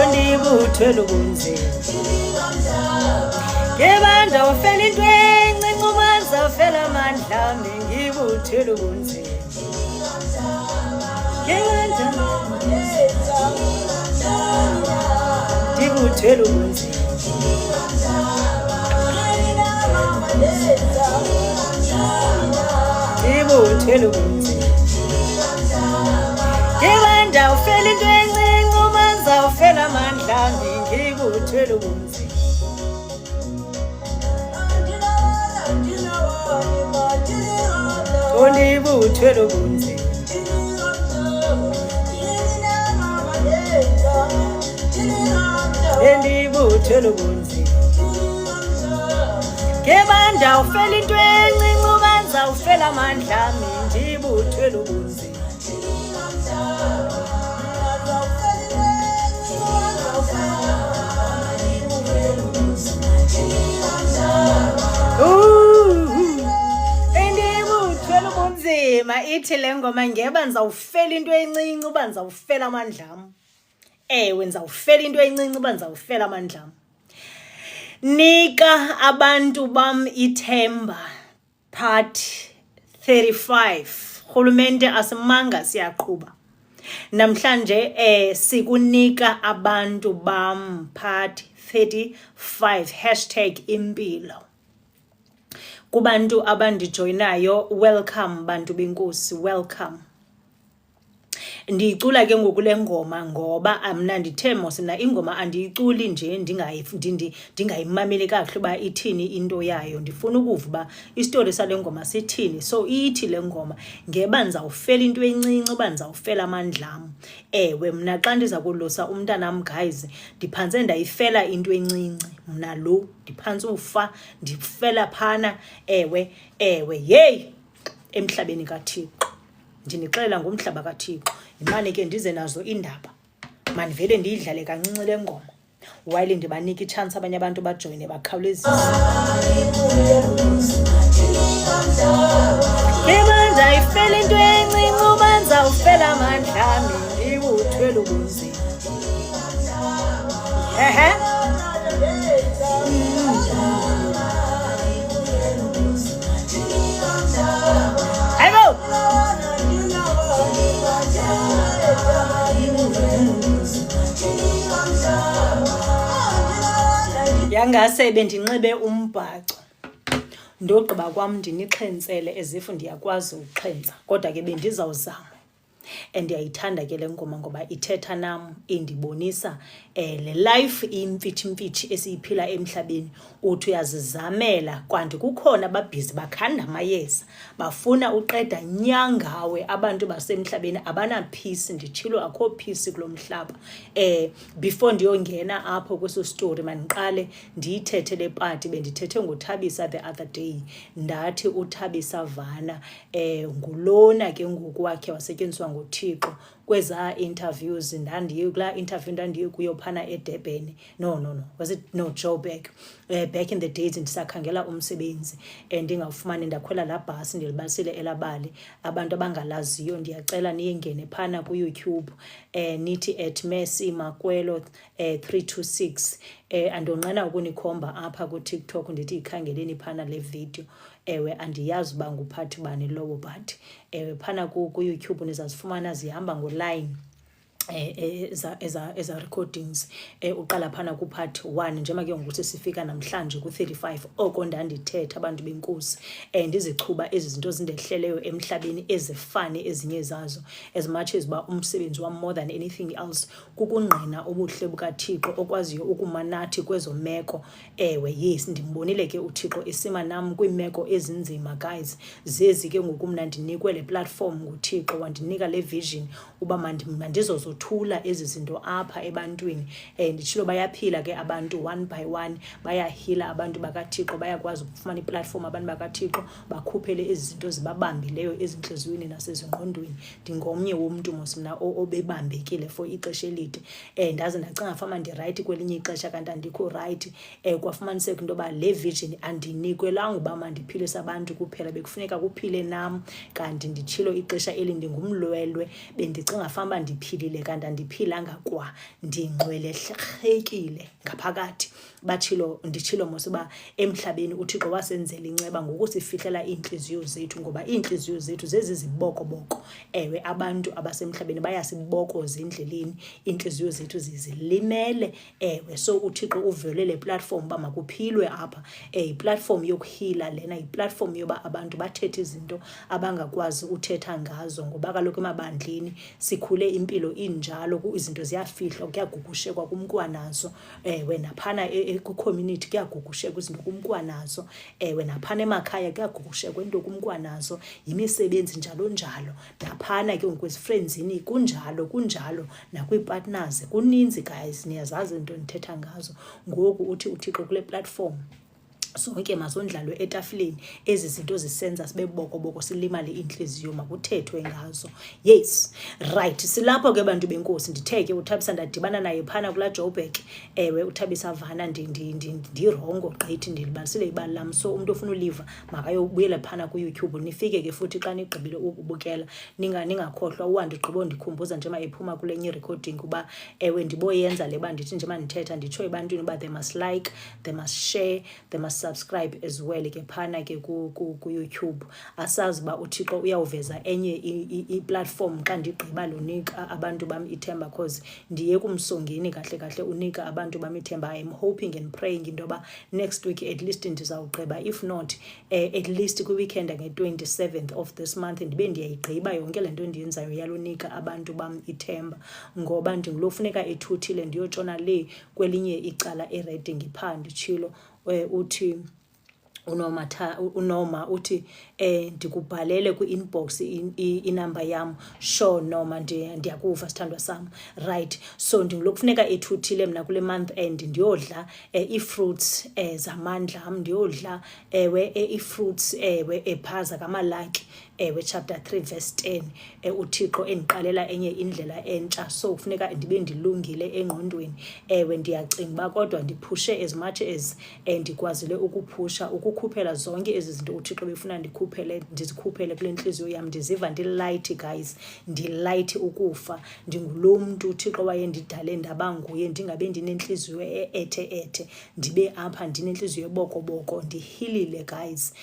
Ndibuthwele ubunzima ngebanda ufela into encinci umanza ufela amandla ami ngibuthwele ubunzima ngebanda ndibuthwele ubunzima ndibuthwele ubunzima ngebanda ufela into encinci umanza ufela amandla ami ngibuthwele ubunzima ndibuthwele ubunzima ndibuthwele ubunzima ngebanda ufela into encinci umanza ufela amandla ami ndibuthwele ubunzima ithi le ngoma ngeba ndizawufela into encinci uba ndizawufela amandla am. Ewe ndizawufela into encinci uba ndizawufela amandla am. Nika abantu bam ithemba, part 35. Rhulumente asimanga siyaqhuba. Namhlanje sikunika abantu bam part 35 #impilo. Kubantu abandijoyinayo, welcome bantu benkosi, welcome. Ndiyicula ke ngoku le ngoma ngoba mna ndithe mos mna ingoma andiyiculi nje ndingayimameli kakuhle uba ithini into yayo. Ndifuna ukuva uba istory sale ngoma sithini. So ithi le ngoma ngeba ndizawufela into encinci uba ndizawufela amandla am. Ewe mna xa ndiza kulusa umntanam guys ndiphantse ndayifela into encinci. Mna lo ndiphantse ufa ndifela phana. Ewe hey emhlabeni kaThixo. Ndinixelela ngomhlaba kaThixo. Imane ke ndize nazo indaba. Manivele ndiyidlale kancinci le ngoma. While ndibanika ichance abanye abantu bajoyine bakhawulezise. Ngebanda ifela into encinci ubanza ufela amandla ami ndibuthwele ubunzima. Yangase bendinxibe umbhaco ndogqiba kwam ndinixhentsele ezifu ndiyakwazi ukuxhentsa kodwa ke bendizawuzama. Ndiyayithanda ke le ngoma ngoba ithetha nam, indibonisa le life imfitshi esiyiphila emhlabeni. Uthi uyazizamela kanti kukhona ababhizi bakhanda amayeza bafuna uqeda nyangawe. Abantu basemhlabeni abana peace, nditshilo akho peace kulo mhlaba. Before ndiyongena apho kweso story maniqale ndiyithethe le party bendithethe ngoThabisa the other day. Ndathi uThabisa Vana ngulona ke ngoku wakhe wasetyenziswa nguThixo kweza interviews. Ndandiye kula interview ndandiye kuyo phana eDurban. No was it no Joburg. Back in the days ndisakhangela umsebenzi ndingawufumani ndakhwela la bus ndilibasile elabali. Abantu abangalaziyo ndiyacela niyengene phana ku YouTube nithi @Mercy Makwelo 326 andonqena ukunikhomba apha ku TikTok ndithi ikhangeleni phana le video. Ewe andiyazi uba nguphathi bani lowo but phana ku YouTube nizazifumana zihamba ngoline eza recordings. Uqala phana ku part 1 njengoba ke ngokuthi sifika namhlanje ku 35 oko ndandithetha abantu benkosi ndizichuba ezi zinto zindehleleyo emhlabeni ezifane ezinye zazo as much as ba umsebenzi wam more than anything else kukungqina ubuhle bukaThixo okwaziyo ukumanathi kwezo meko. Ewe yes ndimbonile ke uThixo esima nam kwiimeko ezinzima guys. Zezi ke ngoku mna ndinikwe le platform nguThixo wandinika le vision uba mandizozothula ezi zinto apha ebantwini. Nditshilo bayaphila ke abantu one by one, bayahila abantu bakaThixo, bayakwazi ukufumana iplatform abantu bakaThixo bakhuphele ezi zinto zibabambileyo ezinhliziyweni nasezingqondweni. Ndingomnye womuntu mosina obebambekile for ixesha elide. Ndaze ndacinga fama ndi right kwelinye ixesha kanti andikho right. Kwafumaniseka into ba le vision andinikwelanga uba mandiphilisa abantu kuphela, bekufuneka kuphile nam. Kanti nditshilo ixesha eli ndingumlwelwe bendicinga fama ndiphilile kanti andiphilanga kwa ndingcwelehekile ngaphakathi. Nditshilo mos uba emhlabeni uThixo wasenzela inceba ngokusifihlela iintliziyo zethu, ngoba iintliziyo zethu zezi zibokoboko. Ewe, abantu abasemhlabeni bayasibokoza endleleni, iintliziyo zethu zizilimele. Ewe, so uThixo uvele le platform uba makuphilwe apha. Yiplatform yokuhila lena, yiplatform yoba abantu bathethe izinto abangakwazi uthetha ngazo, ngoba kaloku emabandleni sikhule impilo injalo, izinto ziyafihlwa, kuyagugushekwa kumkwanazo. Ewe, naphana ku-community kuyagugushekwa izinto kumkwanazo. Ewe, naphana emakhaya kuyagugushekwa into kumkwanazo, yimisebenzi njalo njalo. Naphana ke ngokwezifriendzini kunjalo, nakwii-partners kuninzi guys, niyazazi into ndithetha ngazo. Ngoku uthi uThixo kule platform sonke mazondlalwe etafileni, ezi zinto zisenza sibe bokoboko, silimale inhliziyo, makuthethwe ngazo. Yes, right, silapho ke bantu benkosi. Ndithe ke uThabisa ndadibana naye phana kula Joburg. Ewe, uThabisa Vana ndirongo gqithi, ndilibalisile ibali lam. So umuntu ofuna uliva makayobuyela phana ku-YouTube, nifike ke futhi xa nigqibile ukubukela ningakhohlwa uwandigqibo ndikhumbuza nje ephuma kule nye recording kuba ewe ndiboyenza le ba ndithi nje mandithetha nditsho ebantwini uba they must like, they must share, they must subscribe as well ke phana ke ku-YouTube. Asazi uba uThixo uyawuveza enye i-platform xa ndigqiba lonika abantu bam ithemba, because ndiye kumsongeni kahle unika abantu bam ithemba. I am hoping and praying into yoba next week at least ndizawugqiba, if not at least kwi-weekend nge-27th of this month ndibe ndiyayigqiba yonke le nto ndiyenzayo yalonika abantu bam ithemba, ngoba ndingulofuneka ethuthile ndiyotshona le kwelinye icala eReading phaa nditshilo. Uthi uNoma uthi ndikubhalele kwi-inbox inamba yam. Sure Noma, ndiyakuva sithandwa sam. Right, so ndingulokufuneka ethuthile mna kule month end ndiyodla ii-fruits zamandla am, ndiyodla ii-fruits ephaza kaMalaki chapter 3 verse 10. uThixo endiqalela enye indlela entsha, so kufuneka ndibe ndilungile engqondweni. Ndiyacinga uba kodwa ndiphushe as much as ndikwazile ukuphusha, ukukhuphela zonke ezi zinto uThixo befuna ndizikhuphele kule nhliziyo yam. Ndiziva ndilight guys, ndilight ukufa. Ndingulo mntu uThixo wayendidale ndaba nguye, ndingabe ndinenhliziyo ethe ndibe apha ndinenhliziyo ebokoboko. Ndihilile guys.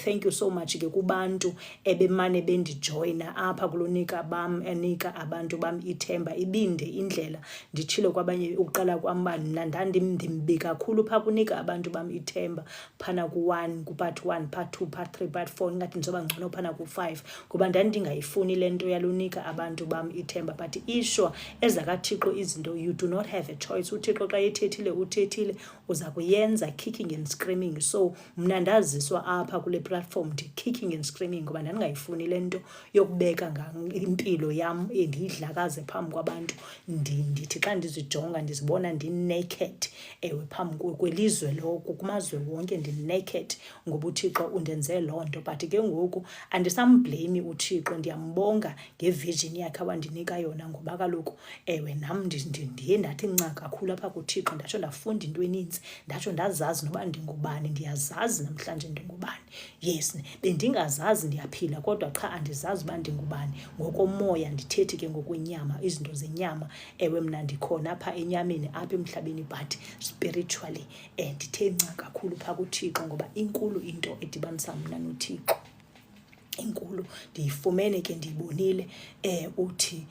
Thank you so much ke kubantu bemane bendijoyina apha kulonika bam, enika abantu bam ithemba, ibinde indlela. Nditshilo kwabanye ukuqala kwam uba ndandimbi kakhulu phaa kunika abantu bam ithemba phana ku-1, ku-part 1, part 2, part 3, part 4, ingathi ndizoba ngcono phana ku-5, ngoba ndandingayifuni le nto yalonika abantu bam ithemba. But ishwa ezakaThixo izinto, you do not have a choice. uThixo xa ethethile uthethile, uza kuyenza kicking and screaming. So mna ndaziswa apha kule platform ndi-kicking and screaming ngoba ndandingayifuni le nto yokubeka impilo yam ndiyidlakaze phambi kwabantu. Ndithi xa ndizijonga ndizibona ndi-naked phambi kwelizwe loko, kumazwe wonke ndi-naked ngoba uThixo undenze loo nto. But ke ngoku andisambhleyimi uThixo, ndiyambonga ngevision yakhe awandinika yona, ngoba kaloku nam ndiye ndathi nca kakhulu apha kuThixo, ndatsho ndafunda into eninzi, ndatsho ndazazi noba ndingubani. Ndiyazazi namhlanje ndingubani. Yes, bendingazazi ndiyaphila kodwa qha andizazi uba ndingubani. Ngokomoya ndithethi ke ngokwenyama, izinto zenyama. Mna ndikhona apha enyameni, apha emhlabeni, but spiritually ndithe nca kakhulu phaa kuThixo, ngoba inkulu into edibanisa mna noThixo. Inkulu ndiyifumene ke ndiyibonile. Uthi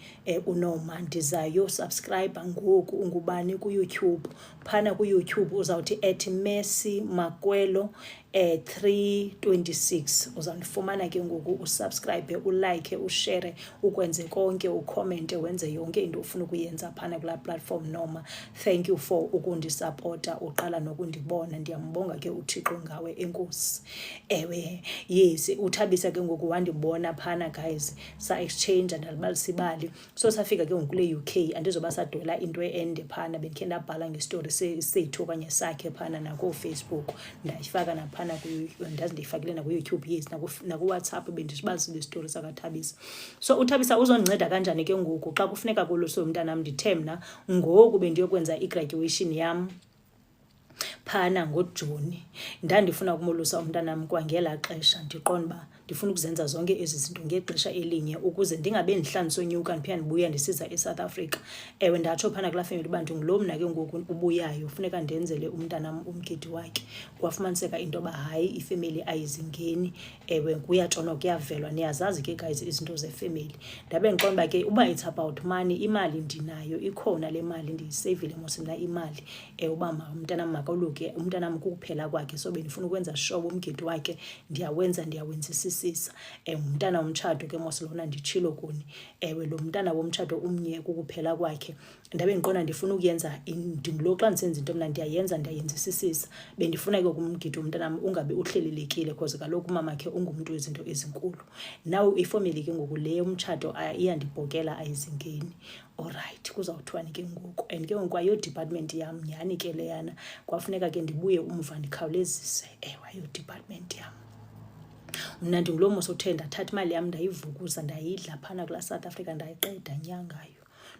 uNoma ndizayo subscribe ngoku. Ungubani ku-YouTube? Phana ku-YouTube uzawuthi @Mercy Makwelo 326. uzandifumana ke ngoku, usubscribe, ulike, ushare, ukwenze konke, ucommente, wenze yonke into ofuna ukuyenza phana kula platform. Noma, thank you for ukundisupporta, uqala nokundibona. Ndiyambonga ke uThixo ngawe, enkosi. Yes, uThabisa ke ngoku wandibona phana guys, sa-exchange ndalibalisa ibali. So safika ke ngoku kule UK, andizoba sadwela into ende phana, bendikhe ndabhala ngestory sethu okanye sakhe phana nakoFacebook, ndayifaka naphana ndazi ndiyifakile naku-YouTube, yes, naku-WhatsApp bendisibalisile istory sakaThabisa. So uThabisa uzondinceda kanjani ke ngoku xa kufuneka kuluso mntanam? Ndithe mna ngoku bendiyokwenza i-graduation yam phana ngoJuni ndandifuna ukumolusa umntanam kwangela xesha ndiqonda uba ndifuna ukuzenza zonke ezi zinto ngexesha elinye ukuze ndingabe ndihlanu sonyuka ndiphinda ndibuya ndisiza eSouth Africa. Ewe ndatsho phana kulaa family uba ndingulo mna ke ngoku ubuyayo funeka ndenzele umntanam umgidi wakhe. Kwafumaniseka into yoba hayi ifemeli ayizingeni. Ewe kuyatshonwa kuyavelwa, niyazazi ke guys izinto zefemeli. Ndabe ndiqonda uba ke uba it's about money, imali ndinayo ikhona le mali ndiyiseyivile mos mna imali. Uba umntanam makoluke umntanam kukuphela kwakhe so bendifuna ukwenza sure umgidi wakhe ndiyawenzisisisa. Umntana womtshato ke mos lona nditshilo kuni. Ewe lo mntana womtshato umnye kukuphela kwakhe. Ndabe ndiqonda ndifuna ukuyenza ndingulo xa ndisenza into mna ndiyayenzisisisa. Bendifuna ke kumgidi umntanam ungabe uhlelelekile because kaloku umamakhe ungumntu wezinto ezinkulu. Now ifamily ke ngoku le yomtshato iyandibhokela ayizingeni. Alright, kuzawuthiwani ke ngoku. And ke ngoku ayo department yam nyhani ke leyana. Kwafuneka ke ndibuye umva ndikhawulezise. Ayo department yam. Mna ndingulo mos uthe ndathatha imali yam ndayivukuza ndayidla phana kulaa South Africa ndayiqeda nyangayo.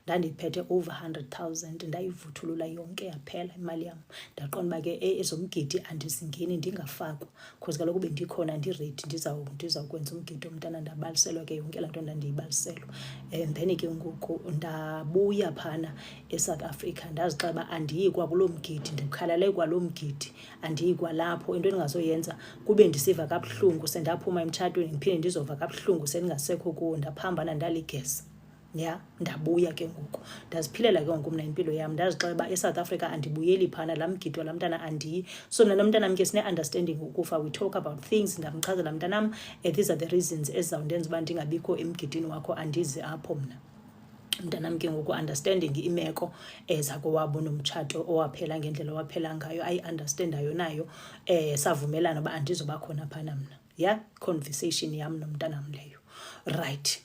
Ndandiphethe over 100,000 ndayivuthulula yonke yaphela imali yam. Ndaqonda uba ke ezomgidi andizingeni ndingafakwa because kaloku bendikhona ndiredi ndizawukwenza umgidi umntana ndabaliselwa ke yonke laa nto ndandiyibaliselwa. And then ke ngoku ndabuya phana eSouth Africa ndazixela uba andiyi kwakuloo mgidi, ndikhalale kwaloo mgidi, andiyi kwalapho. Into endingazoyenza kube ndisiva kabuhlungu sendaphuma emtshatweni ndiphinde ndizova kabuhlungu sendingasekho kuwo ndaphambana ndaligeza. Ya ndabuya ke ngoku ndaziphilela ke ngoku mna impilo yam ndazixela uba eSouth Africa andibuyeli phana laa mgidi walaa mntana andiyi. So mna nomntanam ke sine-understanding ukufa, we talk about things. Ndamchazela mntanam these are the reasons ezizawundenza uba ndingabikho emgidini wakho, andizi apho mna. Mntanam ke ngoku understanding imeko zakowabo nomtshato owaphela ngendlela owaphela ngayo ayi-understandayo nayo. Savumelana uba andizoba khona phana mna. Ya conversation yam nomntanam leyo. Right.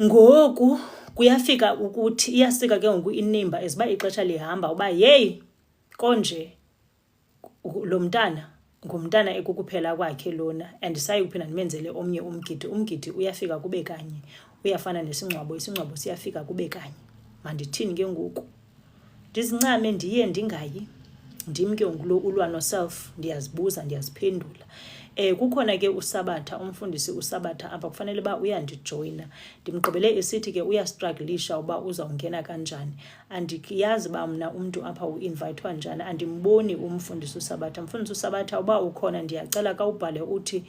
Ngoku kuyafika ukuthi iyasika ke ngoku inimba eziba ixesha lihamba uba yeyi konje lo mntana ngumntana ekukuphela kwakhe lona andisayi kuphinda ndimenzele omnye umgidi uyafika kube kanye. Uyafana nesingcwabo, isingcwabo siyafika kube kanye. Mandithini ke ngoku? Ndizincame ndiye ndingayi? Ndim ke ngoku lo ulwa noself, ndiyazibuza ndiyaziphendula. Kukhona ke uSabatha, umfundisi uSabatha apha kufanele uba uyandijoyina. Ndimgqibele esithi ke uyastrugglisha uba uzawungena kanjani. Andiyazi uba mna umntu apha uinvayithwa njani, andimboni umfundisi uSabatha. Mfundisi uSabatha uba ukhona ndiyacela ka ubhale uthi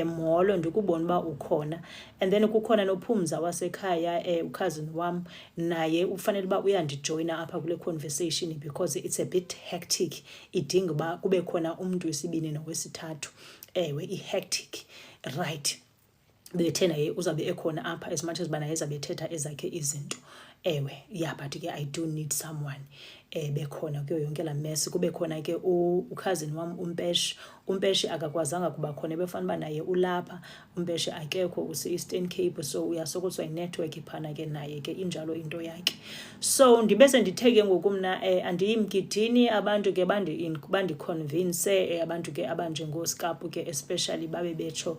molo ndikubona uba ukhona. And then kukhona noPhumza wasekhaya, ucousin wam, naye ufanele uba uyandijoyina apha kule conversation because it's a bit hectic. Idinga uba kube khona umntu wesibini nowesithathu. Ewe i-hectic. Right. Bethe naye uzabe ekhona apha as much as bana ezabe ethetha ezakhe izinto. Ewe yeah, but ke I do need someone bekhona kuyo yonke la mess. Kube khona ke ucousin wam uMpeshi akakwazanga kuba khona, befana uba naye ulapha. uMpeshi akekho use-Eastern Cape, so uyasokoliswa yi-network phana ke naye ke injalo into yakhe. So ndibese ndithe ke ngoku mna andiyimgidini, abantu ke bandiconvince, abantu ke abanjengoSkapu ke especially babe betsho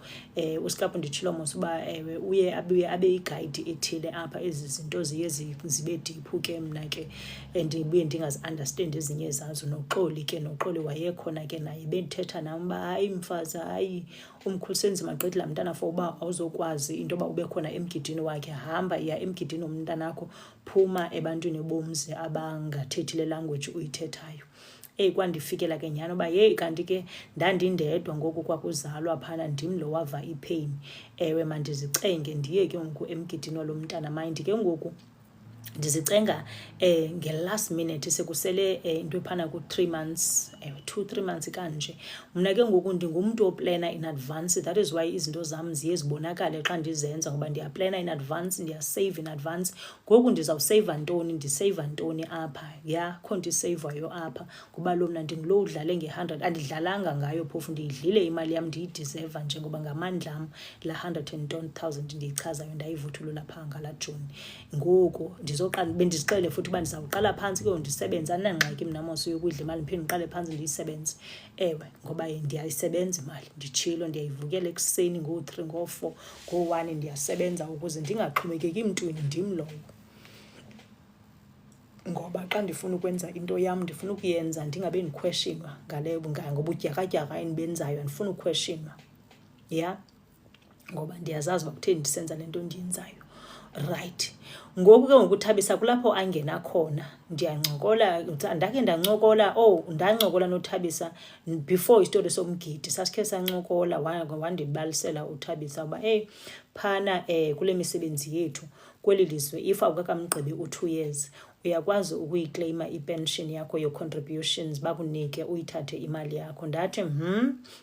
uSkapu nditshilo mos uba uye abe yigayidi ethile apha. Ezi zinto ziye zibe deep ke mna ke ndibuye ndingazi-understand ezinye zazo. Noxoli wayekhona ke naye bendithetha nam uba hayi mfazi, hayi umkhulise nzima gqithi laa mntana for uba awuzokwazi into yoba ube khona emgidini wakhe. Hamba iya emgidini womntanakho, phuma ebantwini bomzi abangathethi le language uyithethayo. Kwandifikela ke nyhani uba yeyi kanti ke ndandindedwa ngoku kwakuzalwa phana, ndim lo wava ipain. Ewe mandizicenge ndiye ke ngoku emgidini walo mntana. Mind ke ngoku ndizicenga nge-last minute sekusele into ephana ku-3 months, 2-3 months kanje. Mna ke ngoku ndingumntu oplana in advance. That is why izinto zam ziye zibonakale xa ndizenza, ngoba ndiyaplana in advance, ndiyasave in advance. Ngoku ndizawuseyiva ntoni, ndiseyiva ntoni apha? Ya kho nto iseyivwayo apha kuba lo mna ndingulo udlale nge-100. Andidlalanga ngayo phofu, ndiyidlile imali yam, ndiyidiserva nje ngoba ngamandla am la 110,000 ndiyichazayo ndayivuthulula phaa ngala Juni. Ngoku bendizixelele futhi uba ndizawuqala phantsi ke ndisebenza, andinangxaki mna mos yokudla imali ndiphinde ndiqale phantsi ndiyisebenze. Ewe ngoba ndiyayisebenza imali, nditshilo ndiyayivukela ekuseni ngo-3 ngo-4 ngo-1 ndiyasebenza ukuze ndingaxhomekeki mntwini, ndim lowo. ngoba xa ndifuna ukwenza into yam ndifuna ukuyenza ndingabe ndiquestionwa ngoba udyakadyaka endibenzayo andifuna uquestionwa, ya, ngoba ndiyazazi uba kutheni ndisenza le nto ndiyenzayo. Right. Ngoku ke ngokuthabisa kulapho angena khona. Ndiyancokola, ndakhe ndancokola noThabisa before isitori somgidi. Sasikhe sancokola wandibalisela uThabisa uba phana kule misebenzi yethu kweli lizwe if awukakamgqibi u-2 years uyakwazi ukuyiclaima ipension yakho, your contributions, bakunike uyithathe imali yakho. Ndathi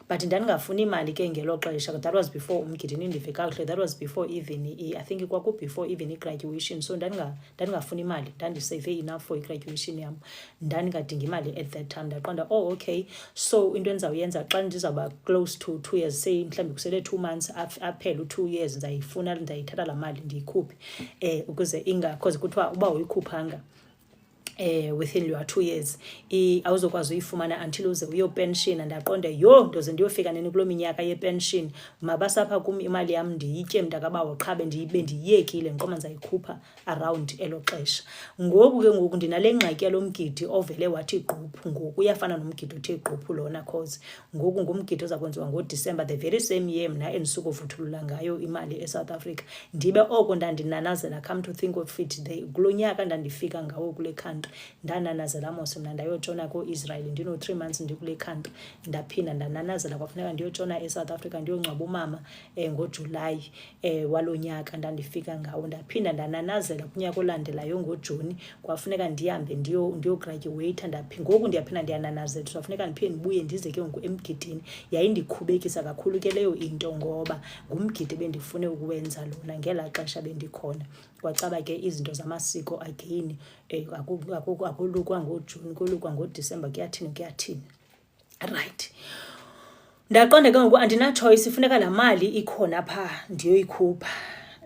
but ndandingafuni imali ke ngelo xesha. That was before umgidi, nindive kakuhle, that was before even I think before even i-graduation. So ndandingafuni imali, ndandisave enough for i-graduation yam, ndandingadingi imali at that time. Ndaqonda okay, so into endizawuyenza xa ndizawuba close to 2 years, say mhlawumbi kusele 2 months aphele u-2 years, ndizayithatha laa mali ndiyikhuphe ukuze because kuthiwa uba uyikhuphanga within your 2 years awuzokwazi uyifumana until uze uyopensiona. Ndaqonda ndoze ndiyofika nini kuloo minyaka yepension, mabasapha kum imali yam ndiyitye mntakabawo qha bendiyiyekile ndiqoma ndizayikhupha around elo xesha. Ngoku ke ngoku ndinale ngxaki yalo mgidi ovele wathi gquphu. Ngoku uyafana nomgidi othe gquphu lona, cause ngoku ngumgidi oza kwenziwa ngoDisemba the very same year mna endisuka uvuthulula ngayo imali eSouth Africa. Ndibe oko ndandinanazela, come to think of it, kulo nyaka ndandifika ngawo kule country ndananazela mos mna ndayotshona ko-Israel ndino 3 months ndikule country. Ndaphinda ndananazela kwafuneka ndiyotshona eSouth Africa ndiyongcwaba umama ngoJulayi walo nyaka ndandifika ngawo. Ndaphinda ndananazela kunyaka olandelayo ngoJuni kwafuneka ndihambe ndiyograduate. Ngoku ndiyaphinda ndiyananazela kwafuneka ndiphinde ndibuye ndize ke ngoku emgidini. Yayindikhubekisa kakhulu ke leyo into ngoba ngumgidi bendifune ukuwenza lona ngelaa xesha bendikhona. Kwacaba ke izinto zamasiko again akulukwa ngoJuni, kulukwa ngoDisemba, kuyathini. Right. Ndaqonda ke ngoku andina-choice, funeka laa mali ikhona phaa ndiyoyikhupha,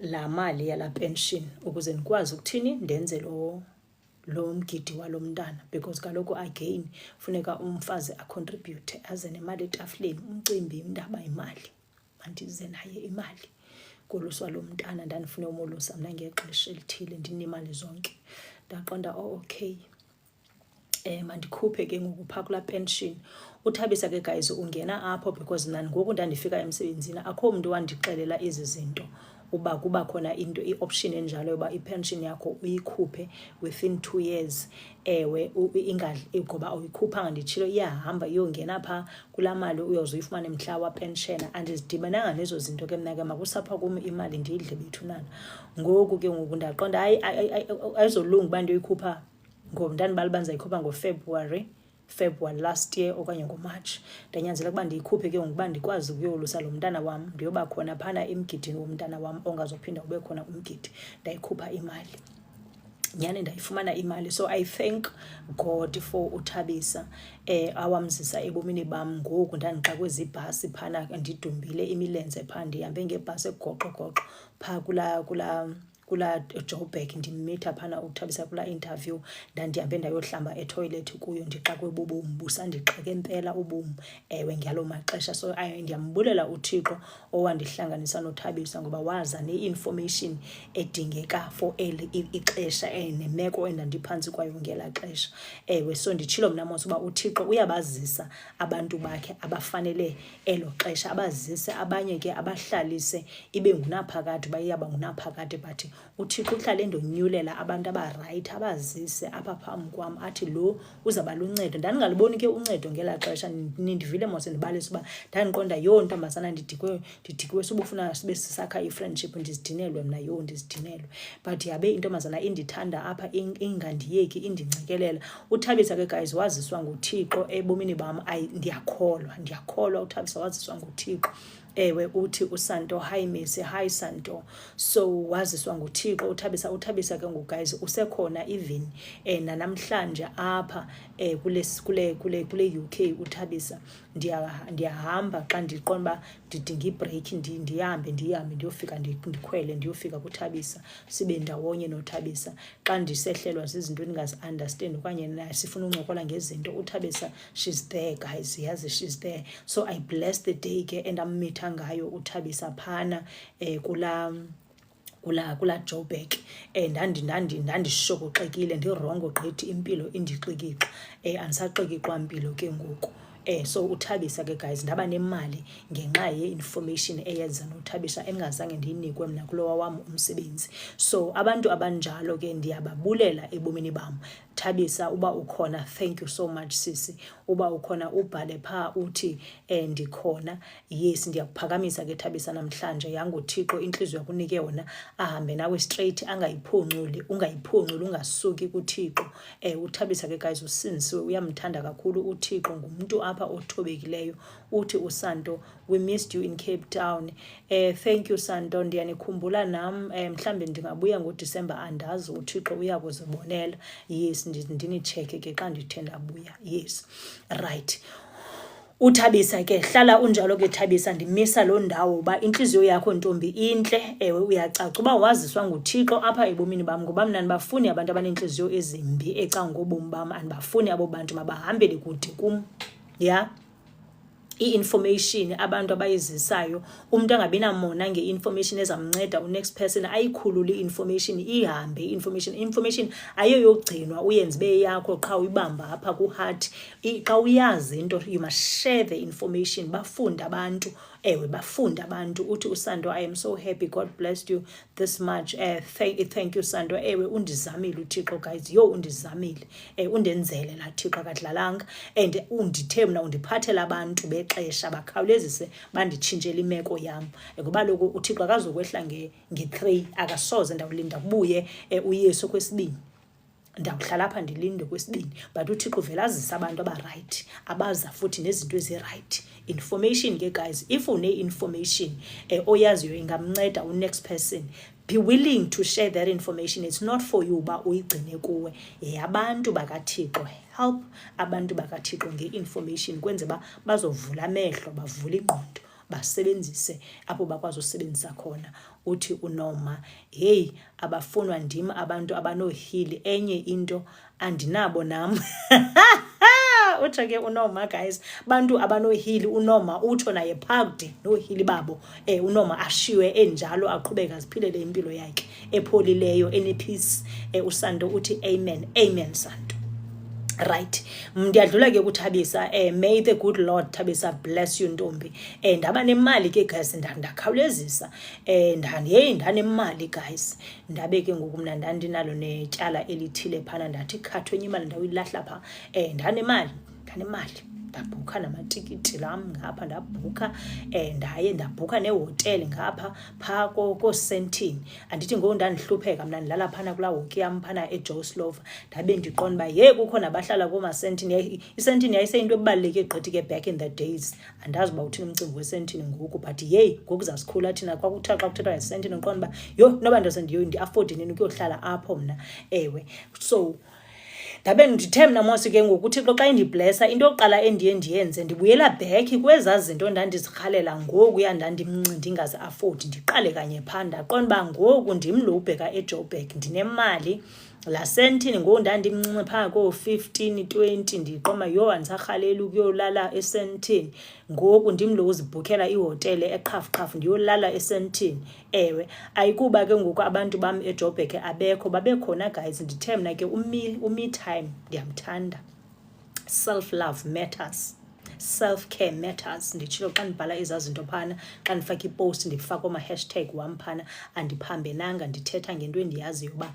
laa mali yalaa pension, ukuze ndikwazi ukuthini ndenze lo mgidi walo mntana. Because kaloku again funeka umfazi acontribute, aze nemali etafileni, umcimbi, indaba imali, mandize naye imali koluswa lo mntana. Ndandifune umolusa mna ngexesha elithile ndinemali zonke. Ndaqonda okay, mandikhuphe ke ngoku phaa kulaa pension. UThabisa ke guys ungena apho because mna ngoku ndandifika emsebenzini akho mntu wandixelela ezi zinto uba kuba khona into i-option enjalo yoba ipension yakho uyikhuphe within 2 years. Ewe ngoba awuyikhuphanga nditshilo iyahamba iyongena phaa kulaa mali uyoze uyifumane mhla wapensiona. Andizidibananga nezo zinto ke mna ke makusapha kum imali ndiyidle bethunana. Ngoku ke ngoku ndaqonda ayizolunga uba ndiyoyikhupha ngoba ndandibala uba ndizayikhupha ngoFebruary last year okanye ngoMarch. Ndanyanzela ukuba ndiyikhuphe ke ngokuba ndikwazi ukuyolusa lo mntana wam ndiyoba khona phana emgidini womntana wam ongazophinda ube khona umgidi. Ndayikhupha imali nyani, ndayifumana imali. So I thank God for uThabisa awamzisa ebomini bam. Ngoku ndandixakwe zibhasi phana, ndidumbile imilenze phaa, ndihambe ngebhasi egoqo phaa kula Joburg, ndimitha phana uThabisa kula interview. Ndandihambe ndayohlamba etoilet kuyo, ndixakwe bobomi, busandixake impela ubomi ngalo maxesha. So ndiyambulela uThixo owandihlanganisa noThabisa ngoba waza ne-information edingeka for ixesha nemeko endandiphantsi kwayo ngelaa xesha. So nditshilo mna mos uba uThixo uyabazisa abantu bakhe abafanele elo xesha, abazise abanye ke abahlalise ibe ngunaphakade bayaba ngunaphakade. But uThixo uhlale ndonyulela abantu abarayithi abazise apha phambi kwam athi lo uzaba luncedo. Ndandingaliboni ke uncedo ngelaa xesha, nindivile mos ndibalisa uba ndandiqonda ntombazana ndidikwe subufuna sibe sisakha i-friendship ndizidinelwe mna ndizidinelwe. But yabe intombazana indithanda apha ingandiyeki indingcekelela. UThabisa ke guys waziswa nguThixo ebomini bam. Ndiyakholwa uThabisa waziswa nguThixo. Ewe uthi uSanto, hi Messi, hi Santo. So waziswa nguThixo uThabisa ke ngoku guys usekhona even nanamhlanje apha kule UK uThabisa. Ndiyahamba xa ndiqonda uba ndidinga ibreak ndihambe ndiyofika ndikhwele ndiyofika kuThabisa sibe ndawonye noThabisa. Xa ndisehlelwa zizinto endingazi-understand okanye sifuna uncokola ngezinto, uThabisa she's there guys, yazi she's there. So I bless the day ke endamitha ngayo uThabisa phana kula Joburg. Ndandishokoxekile ndirongo gqithi impilo indixikixa. Andisaxikixwa impilo ke ngoku. So uThabisa ke guys ndaba nemali ngenxa ye-information eyenza noThabisa engazange ndiyinikwe mna kulowa wam umsebenzi. So abantu abanjalo ke ndiyababulela ebomini bam. Thabisa uba ukhona, thank you so much sisi. Uba ukhona ubhale pha uthi ndikhona. Yes, ndiyakuphakamisa ke Thabisa namhlanje. YanguThixo inhliziyo yakunike yona ahambe nawe straight, ungayiphunguli ungasuki kuThixo. uThabisa ke guys usinsiwe, uyamthanda kakhulu uThixo, ngumuntu apha othobekileyo. Uthi uSanto, we missed you in Cape Town. Thank you Santo, ndiyanikhumbula nam. Mhlambe ndingabuya ngoDisemba, andazi, uThixo uyakuzibonela. Yes, ndinicheke ke xa ndithe ndabuya. Yes, right. uThabisa ke hlala unjalo ke Thabisa, ndimisa lo ndawo uba inhliziyo yakho ntombi intle. Ewe uyacaca uba waziswa nguThixo apha ebomini bam, ngoba mna ndibafuni abantu abanenhliziyo ezimbi eca ngobomi bam. Andibafuni abo bantu, mabahambele kude kum. Ya i-information abantu abayizisayo, umuntu angabi namona nge-information ezamnceda u-next person, ayikhulule i-information, ihambe i-information ayoyogcinwa uyenze ibe yakho qha uyibamba apha ku-heart. Xa uyazi into, you must share the information. Bafunda abantu, bafunda abantu. Uthi uSanto, I am so happy, God blessed you this much. Thank you Santo. Undizamile uThixo guys, undizamile. Undenzele la Thixo akadlalanga, and undithe mna undiphathela abantu bexesha bakhawulezise banditshintshele imeko yam, ngoba lokho uThixo akazokwehla nge-3, akasoze ndawulinda kubuye uYesu kwesibini. Ndawuhlala apha ndilinde kwesibini, but uThixo vele azisa abantu aba-right, abaza futhi nezinto ezi-right. Information ke guys, if une-information oyaziyo ingamnceda u-next person, be willing to share that information. It's not for you uba uyigcine kuwe. Abantu bakaThixo, help abantu bakaThixo nge-information kwenze ba bazovula amehlo, bavule ingqondo, basebenzise apho bakwazi usebenzisa khona. Uthi uNoma, hey abafunwa ndim abantu abanohili, enye into andinabo nam. Utsho ke uNoma guys, bantu abanohili, uNoma utsho naye phakde nohili babo. uNoma ashiwe enjalo, aqhubeka aziphilele impilo yakhe epholileyo, enepeace. uSanto uthi amen, amen Santo. Right, ndiyadlula ke kuThabisa. May the good Lord Thabisa bless you ntombi. Ndaba nemali ke guys, ndakhawulezisa. Ndanemali guys, ndabe ke ngoku mna ndandinalo netyala elithile phana, ndathi khathwe enye imali ndawuyilahla pha. Ndanemali ndabhukha namatikiti lam ngapha, ndabhukha ndaye ndabhukha nehoteli ngapha pha koSentini. Andithi ngoku ndandihlupheka mna ndilala phana kulaa hoki yam phana eJoslova, ndabe ndiqonda uba kukho nabahlala komaSentini. iSentini yayiseyinto ebaluleke gqithi ke back in the days. Andazi uba uthini umcimbi weSentini ngoku, but ngoku zasikhula thina kwakuthiwa xa kuthethwa ngeSentini uqonda uba noba ndoze ndi-afford nini ukuyohlala apho mna. So ndabe ndithe mna mos ke ngoku uThixo xa indiblessa, into yokuqala endiye ndiyenze ndibuyela back kwezaa zinto ndandizirhalela ngoku ndingazi-afford. Ndiqale kanye phaa, ndaqonda uba ngoku ndim lo ubheka eJoburg, ndinemali. La Sentini ngoku ndandimncinci phaa koo-15, 20, ndiqonda andisarhalela ukuyolala eSentini. Ngoku ndim lo uzibhukhela ihotele eqhafuqhafu ndiyolala eSentini. Ayikuba ke ngoku abantu bam eJoburg abekho, babekhona guys. Ndithe mna ke umi time ndiyamthanda. Self-love matters, self-care matters. Nditshilo xa ndibhala ezaa zinto phana, xa ndifaka ipost ndifaka oma-hashtag wam phana, andiphambenanga, ndithetha ngento endiyaziyo uba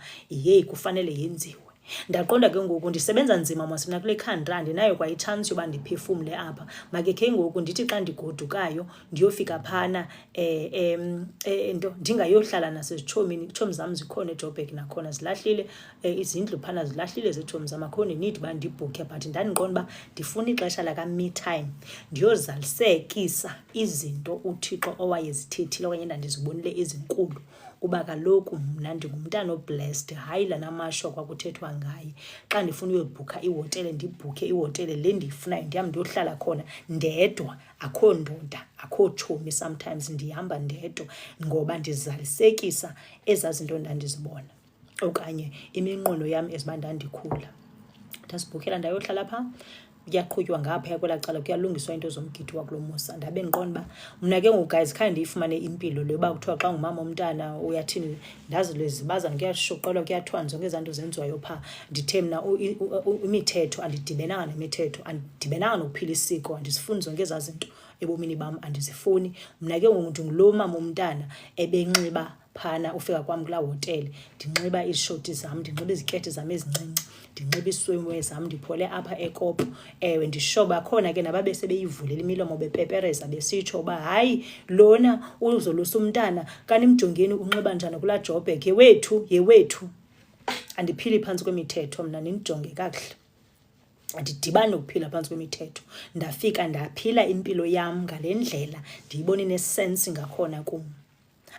kufanele yenziwe. Ndaqonda ke ngoku ndisebenza nzima mna kule country, andinayo kwa itshansi yoba ndiphefumle apha. Make ke ngoku ndithi xa ndigodukayo ndiyofika phana ndingayohlala nasezitshomini. Itshomi zam zikhona eJoburg nakhona zilahlile izindlu phana, zilahlile zetshomi zam, akho need uba ndibhukhe. But ndandiqonda uba ndifuna ixesha laka-me time ndiyozalisekisa izinto uThixo owayezithethile okanye ndandizibonile ezinkulu, kuba kaloku mna ndingumntana oblessed, hayi lana masho kwakuthethwa ngaye. Xa ndifuna uyobhukha ihotele ndibhukhe ihotele le ndiyifunayo, ndihambe ndiyohlala khona ndedwa, akho ndoda, akho tshomi. Sometimes ndihamba ndedwa ngoba ndizalisekisa ezaa zinto ndandizibona okanye iminqweno yam eziba ndandikhula. Ndazibhukhela ndayohlala phaa, kuyaqhutywa ngapha kwelaa cala kuyalungiswa into zomgidi wakulo musa. Ndabe ndiqonda uba mna ke ngoku guys khange ndiyifumane impilo le yoba kuthiwa xa ngumama womntana uyathini, ndazi lwezibazana kuyashuqelwa kuyathwana zonke ezaa nto zenziwayo phaa. Ndithe mna imithetho andidibenanga nemithetho, andidibenanga nokuphila isiko, andizifuni zonke ezaa zinto ebomini bam, andizifuni. Mna ke ngoku ndingulo mama womntana ebenxiba phana ufika kwam kulaa hotele, ndinxiba izishoti zam, ndinxiba iziketi zam ezincinci, ndinxiba iswimwe zam, ndiphole apha ekopo. Ewe ndisho bakhona ke nababe sebeyivulela imilomo bepepereza besitsho uba hayi lona uzolusa umntana kanimjongeni unxiba njani kulaa Joburg, yewethu. Andiphili phantsi kwemithetho mna, nindijonge kakuhle. Andidibani nokuphila phantsi kwemithetho. Ndafika ndaphila impilo yam ngale ndlela ndiyibone nesensi ngakhona kum.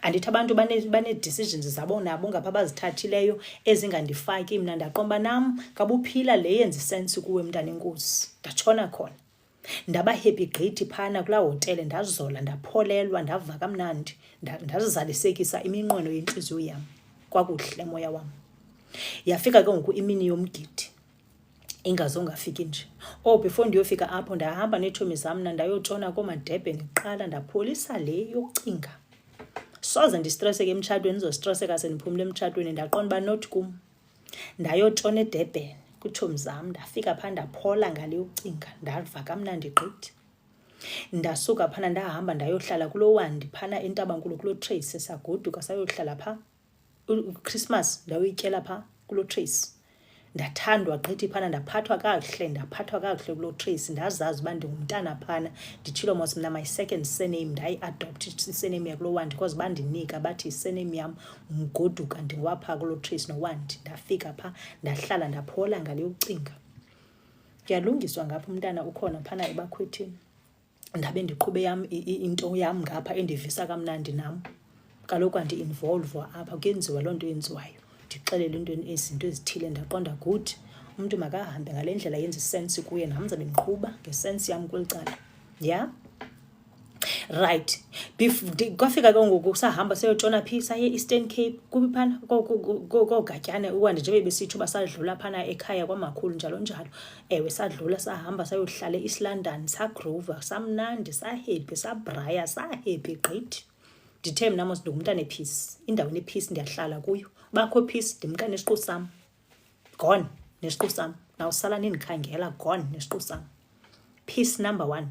Andithi abantu bane-decisions zabo nabo ngapha bazithathileyo ezingandifaki mna. Ndaqomba uba nam kabuphila le yenza isensi kuwe mntana enkosi. Ndatshona khona ndaba happy gqithi phana kulaa hotele, ndazola, ndapholelwa, ndava kamnandi, ndazalisekisa iminqweno yentliziyo yam. Kwakuhle moya wam. Yafika ke ngoku imini yomgidi ingazongafiki nje. Before ndiyofika apho ndahamba neetshomi zam ndayotshona koomaDurban kuqala, ndapholisa le yokucinga. Soze ndistreseke emtshatweni, ndizostreseka sendiphumile emtshatweni. Ndaqonda uba not kum. Ndayotshona eDurban kwiitshomi zam, ndafika phaa ndaphola ngale yokucinga, ndava kamnandi gqithi. Ndasuka phana ndahamba ndayohlala kuloo wandi phana eNtabankulu kuloo Trace, sagoduka sayohlala phaa. uChristmas ndayoyityela phaa kuloo Trace. Ndathandwa gqithi phana, ndaphathwa kakuhle kuloo Trace. Ndazazi uba ndingumntana phana. Nditshilo mos mna my second surname ndayi-adoptha isurname yakuloo wandi because bandinika bathi isurname yam nguGoduka, ndingowaphaa kuloo Trace nowandi. Ndafika phaa ndahlala ndaphola ngale yokucinga. Kuyalungiswa ngapha umntana ukhona phana ebakhwetheni. Ndabe ndiqhube yam into yam ngapha endivisa kamnandi nam. Kaloku andi-involvwa apha, kuyenziwa loo nto yenziwayo. Ndixelele izinto ezithile, ndaqonda good umntu makahambe ngale ndlela yenza isensi kuye, nam ndizabe ndiqhuba ngesensi yam kweli cala. Yeah, right. Kwafika ke ngoku sahamba sayotshona phi, saye Eastern Cape kuphi phana kooGatyana uwandi njengoba besitsho uba sadlula phana ekhaya kwamakhulu njalo njalo. Ewe sadlula sahamba sayohlala e-East London, sagrova, samnandi, sahappy, sabraya, sahappy gqithi. Ndithe mna mos ndingumntana ePeace, indawo enePeace ndiyahlala kuyo. Bakho Peace ndimka nesiqu sam, gone nesiqu sam. Nawusala nindikhangela, gone nesiqu sam. Peace number 1.